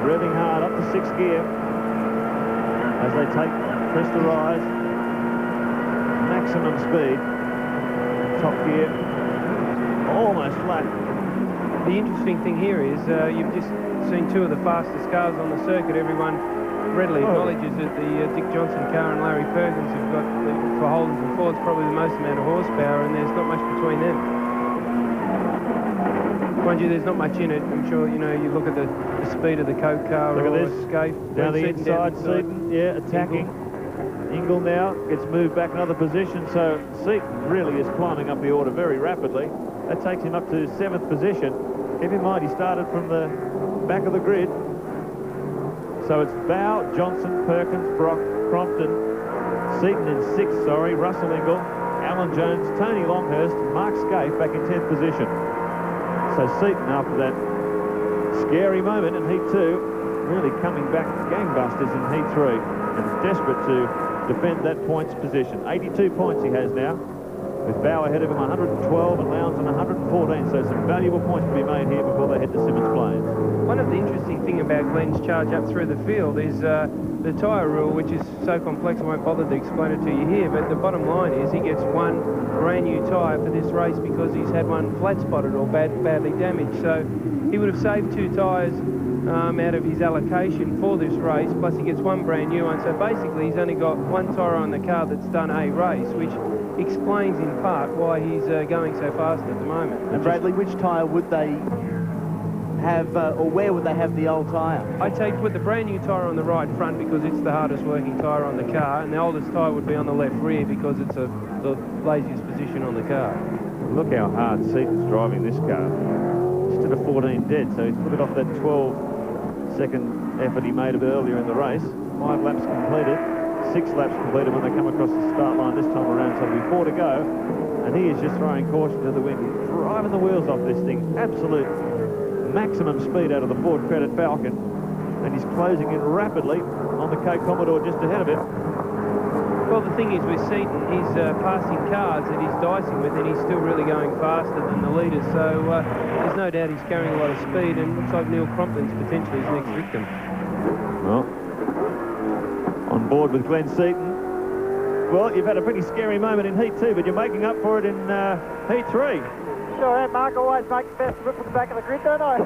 revving hard up to 6th gear as they press the rise. Maximum speed. Top gear almost flat. The interesting thing here is you've just seen 2 of the fastest cars on the circuit. Everyone readily acknowledges that the Dick Johnson car and Larry Perkins have got, for Holdens and Fords, probably the most amount of horsepower, and there's not much between them. Mind you, there's not much in it. I'm sure, you know, you look at the speed of the Coke car. Look or at this. Escape. Down the inside, Seaton, yeah, attacking. Ingle now gets moved back another position, so Seaton really is climbing up the order very rapidly. That takes him up to 7th position. Keep in mind, he started from the back of the grid. So it's Bowe, Johnson, Perkins, Brock, Crompton, Seaton in 6th, Russell Ingle, Alan Jones, Tony Longhurst, Mark Scaife back in 10th position. So Seaton, after that scary moment in Heat 2, really coming back gangbusters in Heat 3 and desperate to defend that points position. 82 points he has now, with Bowe ahead of him 112 and Lowndes on 114, so some valuable points to be made here before they head to Simmons Plains. One of the interesting things about Glenn's charge up through the field is the tyre rule, which is so complex I won't bother to explain it to you here, but the bottom line is he gets 1 brand new tyre for this race because he's had one flat spotted or badly damaged. So he would have saved 2 tyres out of his allocation for this race, plus he gets 1 brand new one. So basically he's only got 1 tyre on the car that's done a race, which explains in part why he's going so fast at the moment. And Bradley, which tyre would they have, or where would they have the old tyre? I'd say put the brand new tyre on the right front because it's the hardest working tyre on the car, and the oldest tyre would be on the left rear because it's the laziest position on the car. Look how hard Seaton's driving this car. Just at a 14 dead, so he's put it off that 12-second effort he made a bit earlier in the race. 5 laps completed, 6 laps completed when they come across the start line this time around, so there'll be 4 to go, and he is just throwing caution to the wind. He's driving the wheels off this thing, absolute maximum speed out of the Ford Credit Falcon, and he's closing in rapidly on the Coke Commodore just ahead of it. Well, the thing is with Seaton, he's passing cars that he's dicing with, and he's still really going faster than the leaders, so there's no doubt he's carrying a lot of speed, and looks like Neil Crompton's potentially his next victim. Well, on board with Glenn Seaton. Well, you've had a pretty scary moment in Heat 2, but you're making up for it in Heat 3. Sure am, Mark. Always make the best of it from the back of the grid, don't I?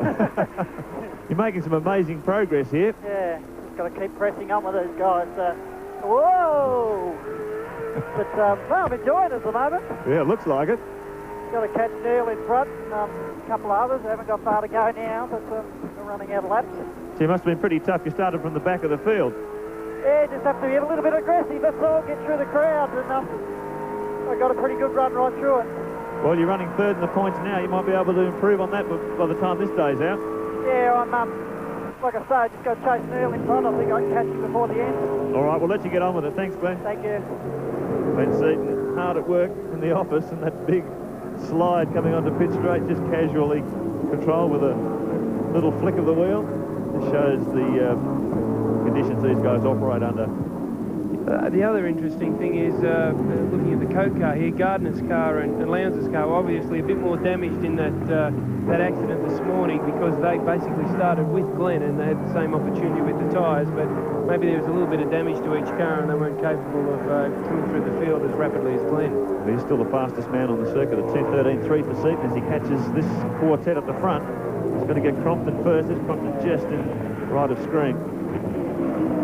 You're making some amazing progress here. Yeah, just got to keep pressing up with those guys. Whoa! But, well, I'm enjoying it at the moment. Yeah, it looks like it. Got to catch Neil in front, and a couple of others. Haven't got far to go now, but we're running out of laps. So you must have been pretty tough. You started from the back of the field. Yeah, just have to be a little bit aggressive, that's all. Get through the crowd, and I got a pretty good run right through it. Well, you're running 3rd in the points now. You might be able to improve on that by the time this day's out. Yeah, I'm, like I say, just got to chase Neil in front. I think I can catch him before the end. All right, we'll let you get on with it. Thanks, Glenn. Thank you. Glenn Seaton, hard at work in the office, and that big slide coming onto pit straight, just casually controlled with a little flick of the wheel. It shows the conditions these guys operate under. The other interesting thing is looking at the Coke car here, Gardner's car and Lowndes' car were obviously a bit more damaged in that accident this morning because they basically started with Glenn and they had the same opportunity with the tyres, but maybe there was a little bit of damage to each car and they weren't capable of coming through the field as rapidly as Glenn. He's still the fastest man on the circuit at 2:13.3 for Seaton as he catches this quartet at the front. He's going to get Crompton first. This Crompton just in right of screen.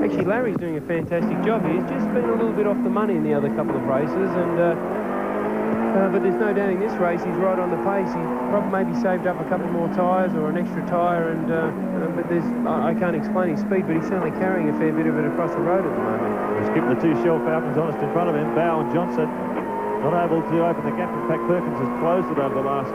Actually, Larry's doing a fantastic job here. He's just been a little bit off the money in the other couple of races, and But there's no doubting this race, he's right on the pace. He probably maybe saved up a couple more tyres or an extra tyre, and but I can't explain his speed, but he's certainly carrying a fair bit of it across the road at the moment. He's keeping the two Shell Falcons honest in front of him. Bowe and Johnson not able to open the gap. In fact, Perkins has closed it over the last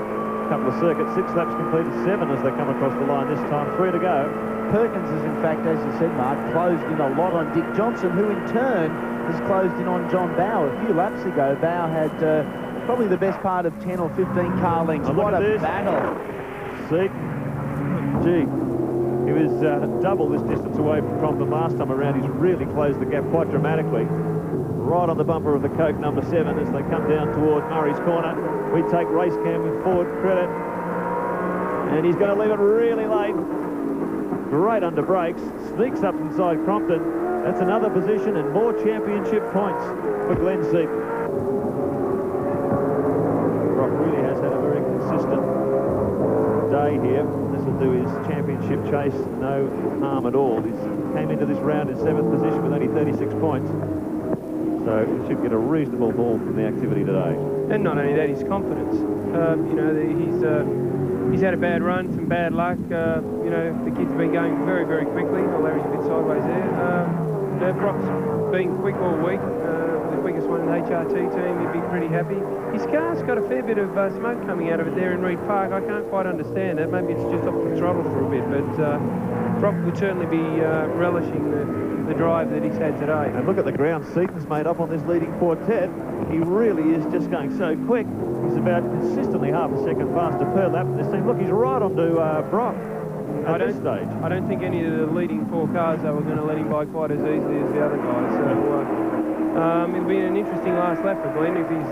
couple of circuits. 6 laps completed, 7 as they come across the line this time. 3 to go. Perkins has, in fact, as you said, Mark, closed in a lot on Dick Johnson, who in turn has closed in on John Bowe. A few laps ago, Bowe had probably the best part of 10 or 15 car lengths. What a battle. See? Gee. He was double this distance away from Crompton last time around. He's really closed the gap quite dramatically. Right on the bumper of the Coke number 7 as they come down toward Murray's Corner. We take race cam with Ford credit. And he's going to leave it really late. Great under brakes. Sneaks up inside Crompton. That's another position and more championship points for Glenn Seaton. Brock really has had a very consistent day here. This will do his championship chase no harm at all. He came into this round in 7th position with only 36 points. So he should get a reasonable haul from the activity today. And not only that, his confidence. You know, he's had a bad run, some bad luck. You know, the kid's been going very, very quickly. Oh, Larry's a bit sideways there. Brock's been quick all week. The quickest one in the HRT team, he'd be pretty happy. His car's got a fair bit of smoke coming out of it there in Reed Park. I can't quite understand it. Maybe it's just off the throttle for a bit, but Brock would certainly be relishing the drive that he's had today. And look at the ground Seaton's made up on this leading quartet. He really is just going so quick. He's about consistently half a second faster per lap in this thing. Look, he's right onto Brock at this stage. I don't think any of the leading 4 cars were going to let him by quite as easily as the other guys. So it'll be an interesting last lap for Glenn. If he's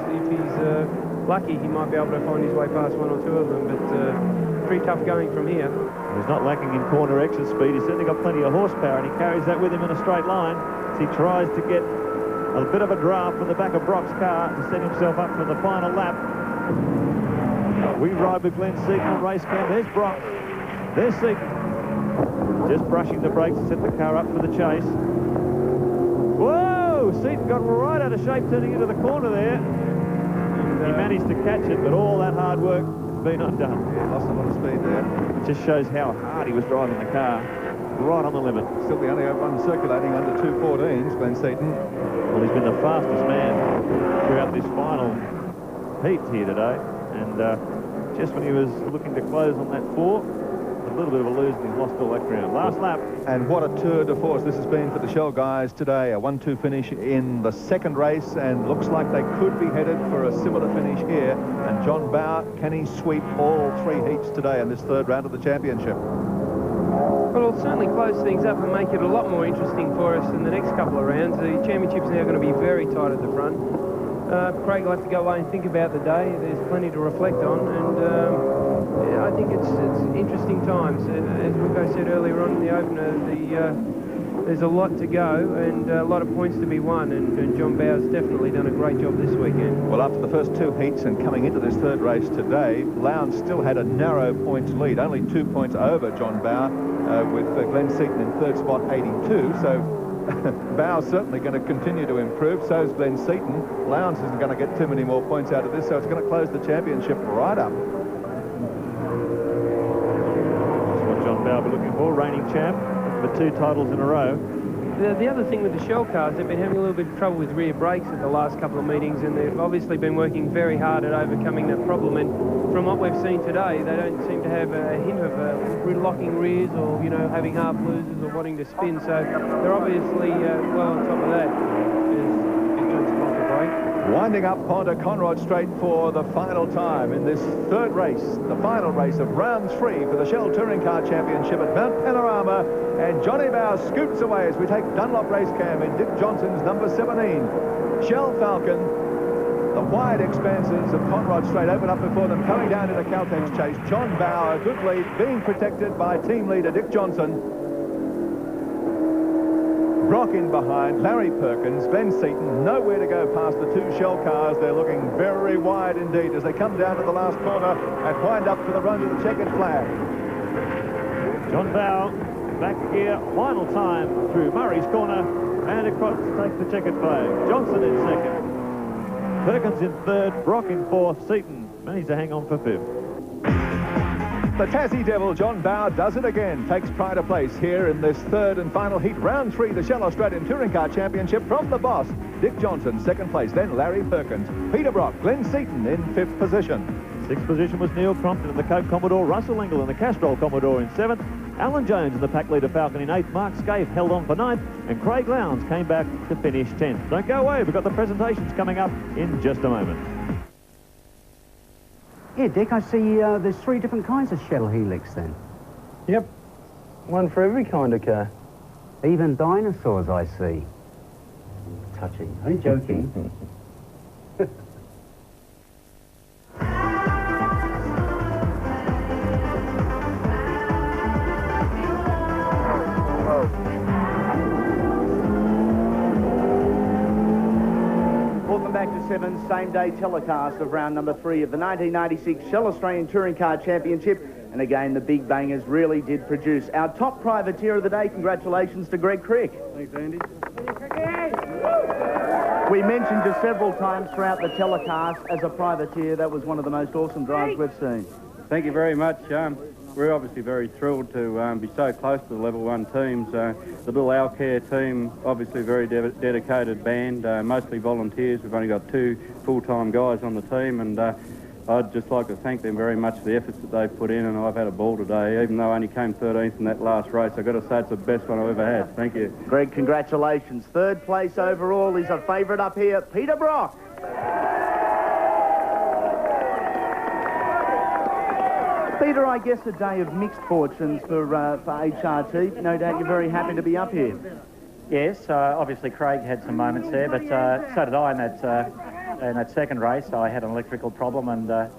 lucky, he might be able to find his way past 1 or 2 of them. But pretty tough going from here. He's not lacking in corner exit speed. He's certainly got plenty of horsepower, and he carries that with him in a straight line as he tries to get a bit of a draft from the back of Brock's car to set himself up for the final lap. We ride with Glenn Seaton on race cam. There's Brock. There's Seaton. Just brushing the brakes to set the car up for the chase. Whoa! Seaton got right out of shape turning into the corner there. He managed to catch it, but all that hard work has been undone. Yeah, lost a lot of speed there. It just shows how hard he was driving the car. Right on the limit. Still the only one circulating under 2:14s, Glenn Seaton. Well, he's been the fastest man throughout this final heat here today. And just when he was looking to close on that 4, a little bit of a lose, and he's lost all that ground. Last lap. And what a tour de force this has been for the Shell guys today. A 1-2 finish in the second race, and looks like they could be headed for a similar finish here. And John Bowe, can he sweep all 3 heats today in this 3rd round of the championship? Well, it'll certainly close things up and make it a lot more interesting for us in the next couple of rounds. The championship's now going to be very tight at the front. Craig will have to go away and think about the day. There's plenty to reflect on, and I think it's interesting times. As Wilco said earlier on in the opener, there's a lot to go and a lot of points to be won, and John Bowe's definitely done a great job this weekend. Well, after the first 2 heats and coming into this 3rd race today, Lowndes still had a narrow points lead, only 2 points over John Bowe, with Glenn Seaton in 3rd spot, 82. So Bowe's certainly going to continue to improve. So is Glenn Seaton. Lowndes isn't going to get too many more points out of this, so it's going to close the championship right up. That's what John Bowe will be looking for, reigning champ for 2 titles in a row. The other thing with the Shell cars, they've been having a little bit of trouble with rear brakes at the last couple of meetings, and they've obviously been working very hard at overcoming that problem. And from what we've seen today, they don't seem to have a hint of locking rears or, you know, having half losers or wanting to spin. So they're obviously well on top of that. Winding up onto Conrod Straight for the final time in this 3rd race, the final race of round 3 for the Shell Touring Car Championship at Mount Panorama. And Johnny Bowe scoots away as we take Dunlop race cam in Dick Johnson's number 17. Shell Falcon, the wide expanses of Conrod Straight open up before them, coming down into Caltex Chase. John Bowe, a good lead, being protected by team leader Dick Johnson. Brock in behind, Larry Perkins, Glenn Seaton, nowhere to go past the 2 Shell cars. They're looking very wide indeed as they come down to the last corner and wind up for the run to the checkered flag. John Bowe back here, final time through Murray's Corner and across to take the checkered flag. Johnson in second. Perkins in third, Brock in fourth, Seaton managed to hang on for fifth. The Tassie Devil, John Bowe, does it again. Takes pride of place here in this third and final heat. Round 3, the Shell Australian Touring Car Championship from the boss. Dick Johnson, second place. Then Larry Perkins. Peter Brock, Glenn Seaton in 5th position. Sixth position was Neil Crompton in the Cope Commodore, Russell Engel in the Castrol Commodore in 7th, Alan Jones in the pack leader Falcon in 8th, Mark Scaife held on for 9th, and Craig Lowndes came back to finish 10th. Don't go away, we've got the presentations coming up in just a moment. Yeah, Dick, I see there's 3 different kinds of Shell Helix then. Yep, one for every kind of car. Even dinosaurs, I see. Touching. Only joking. Welcome back to 7's same-day telecast of round number 3 of the 1996 Shell Australian Touring Car Championship. And again, the big bangers really did produce. Our top privateer of the day, congratulations to Greg Crick. Thanks, Andy. We mentioned you several times throughout the telecast as a privateer. That was one of the most awesome drives we've seen. Thank you very much. We're obviously very thrilled to be so close to the Level 1 teams. The little Alcare team, obviously very dedicated band, mostly volunteers. We've only got 2 full-time guys on the team, and I'd just like to thank them very much for the efforts that they've put in, and I've had a ball today. Even though I only came 13th in that last race, I've got to say it's the best one I've ever had. Thank you. Greg, congratulations. 3rd place overall. He's a favourite up here, Peter Brock. Peter, I guess a day of mixed fortunes for HRT. No doubt you're very happy to be up here. Yes, obviously Craig had some moments there, but so did I in that second race. I had an electrical problem and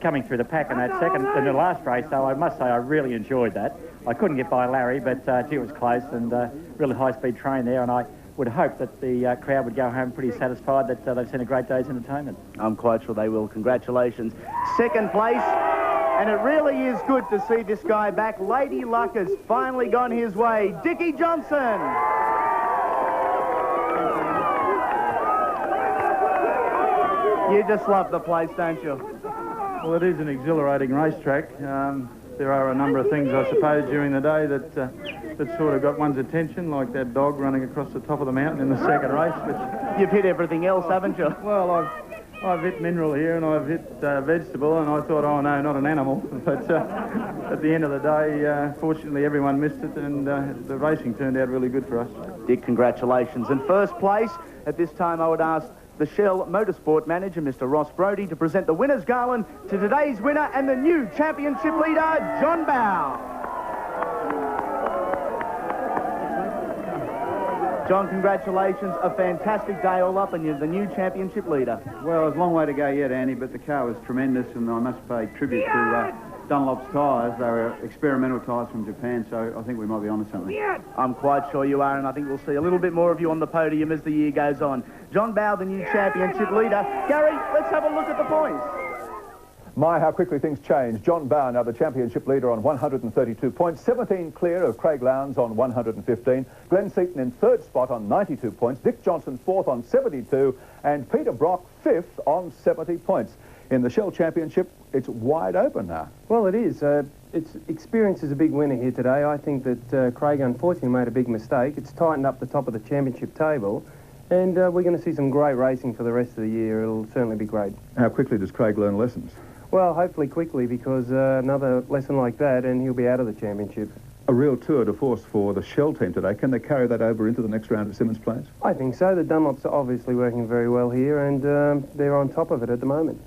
coming through the pack in the last race, though, I must say I really enjoyed that. I couldn't get by Larry, but gee, it was close and really high-speed train there, and I would hope that the crowd would go home pretty satisfied that they've seen a great day's entertainment. I'm quite sure they will. Congratulations. 2nd place. And it really is good to see this guy back. Lady Luck has finally gone his way. Dickie Johnson. You just love the place, don't you? Well, it is an exhilarating racetrack. There are a number of things, I suppose, during the day that sort of got one's attention, like that dog running across the top of the mountain in the second race. But you've hit everything else, haven't you? Well, I've hit mineral here and I've hit vegetable, and I thought, oh no, not an animal. But at the end of the day, fortunately everyone missed it, and the racing turned out really good for us. Dick, congratulations. In 1st place, at this time I would ask the Shell Motorsport manager, Mr. Ross Brodie, to present the winners' garland to today's winner and the new championship leader, John Bowe. John, congratulations. A fantastic day all up, and you're the new championship leader. Well, there's a long way to go yet, Andy, but the car was tremendous, and I must pay tribute to Dunlop's tyres. They were experimental tyres from Japan, so I think we might be onto something. I'm quite sure you are, and I think we'll see a little bit more of you on the podium as the year goes on. John Bowe, the new championship leader. Gary, let's have a look at the points. My, how quickly things change. John Bowe, now the championship leader on 132 points, 17 clear of Craig Lowndes on 115. Glenn Seaton in 3rd spot on 92 points. Dick Johnson 4th on 72. And Peter Brock 5th on 70 points. In the Shell Championship, it's wide open now. Well, it is. Experience is a big winner here today. I think that Craig unfortunately made a big mistake. It's tightened up the top of the championship table. And we're going to see some great racing for the rest of the year. It'll certainly be great. How quickly does Craig learn lessons? Well, hopefully quickly, because another lesson like that and he'll be out of the championship. A real tour de force for the Shell team today. Can they carry that over into the next round at Simmons Plains? I think so. The Dunlops are obviously working very well here, and they're on top of it at the moment.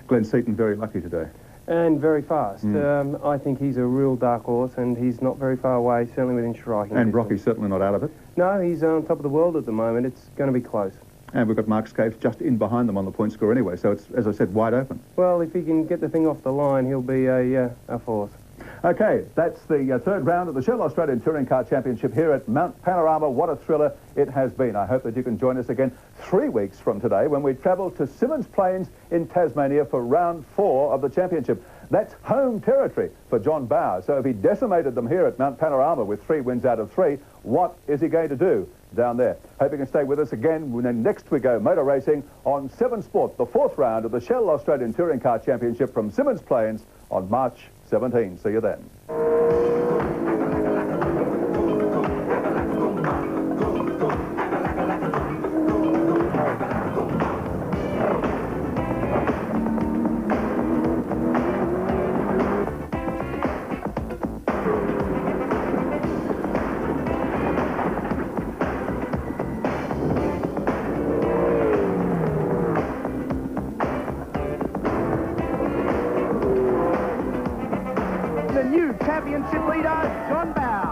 Glenn Seaton very lucky today. And very fast. I think he's a real dark horse, and he's not very far away, certainly within striking. And Brocky's certainly not out of it. No, he's on top of the world at the moment. It's going to be close. And we've got Mark Scaife just in behind them on the point score anyway, so it's, as I said, wide open. Well, if he can get the thing off the line, he'll be a force. OK, that's the 3rd round of the Shell Australian Touring Car Championship here at Mount Panorama. What a thriller it has been. I hope that you can join us again 3 weeks from today when we travel to Simmons Plains in Tasmania for round 4 of the championship. That's home territory for John Bowe. So if he decimated them here at Mount Panorama with 3 wins out of 3, what is he going to do down there. Hope you can stay with us again when next we go motor racing on 7 Sport, the 4th round of the Shell Australian Touring Car Championship from Symonds Plains on March 17. See you then. The new championship leader, John Bowe.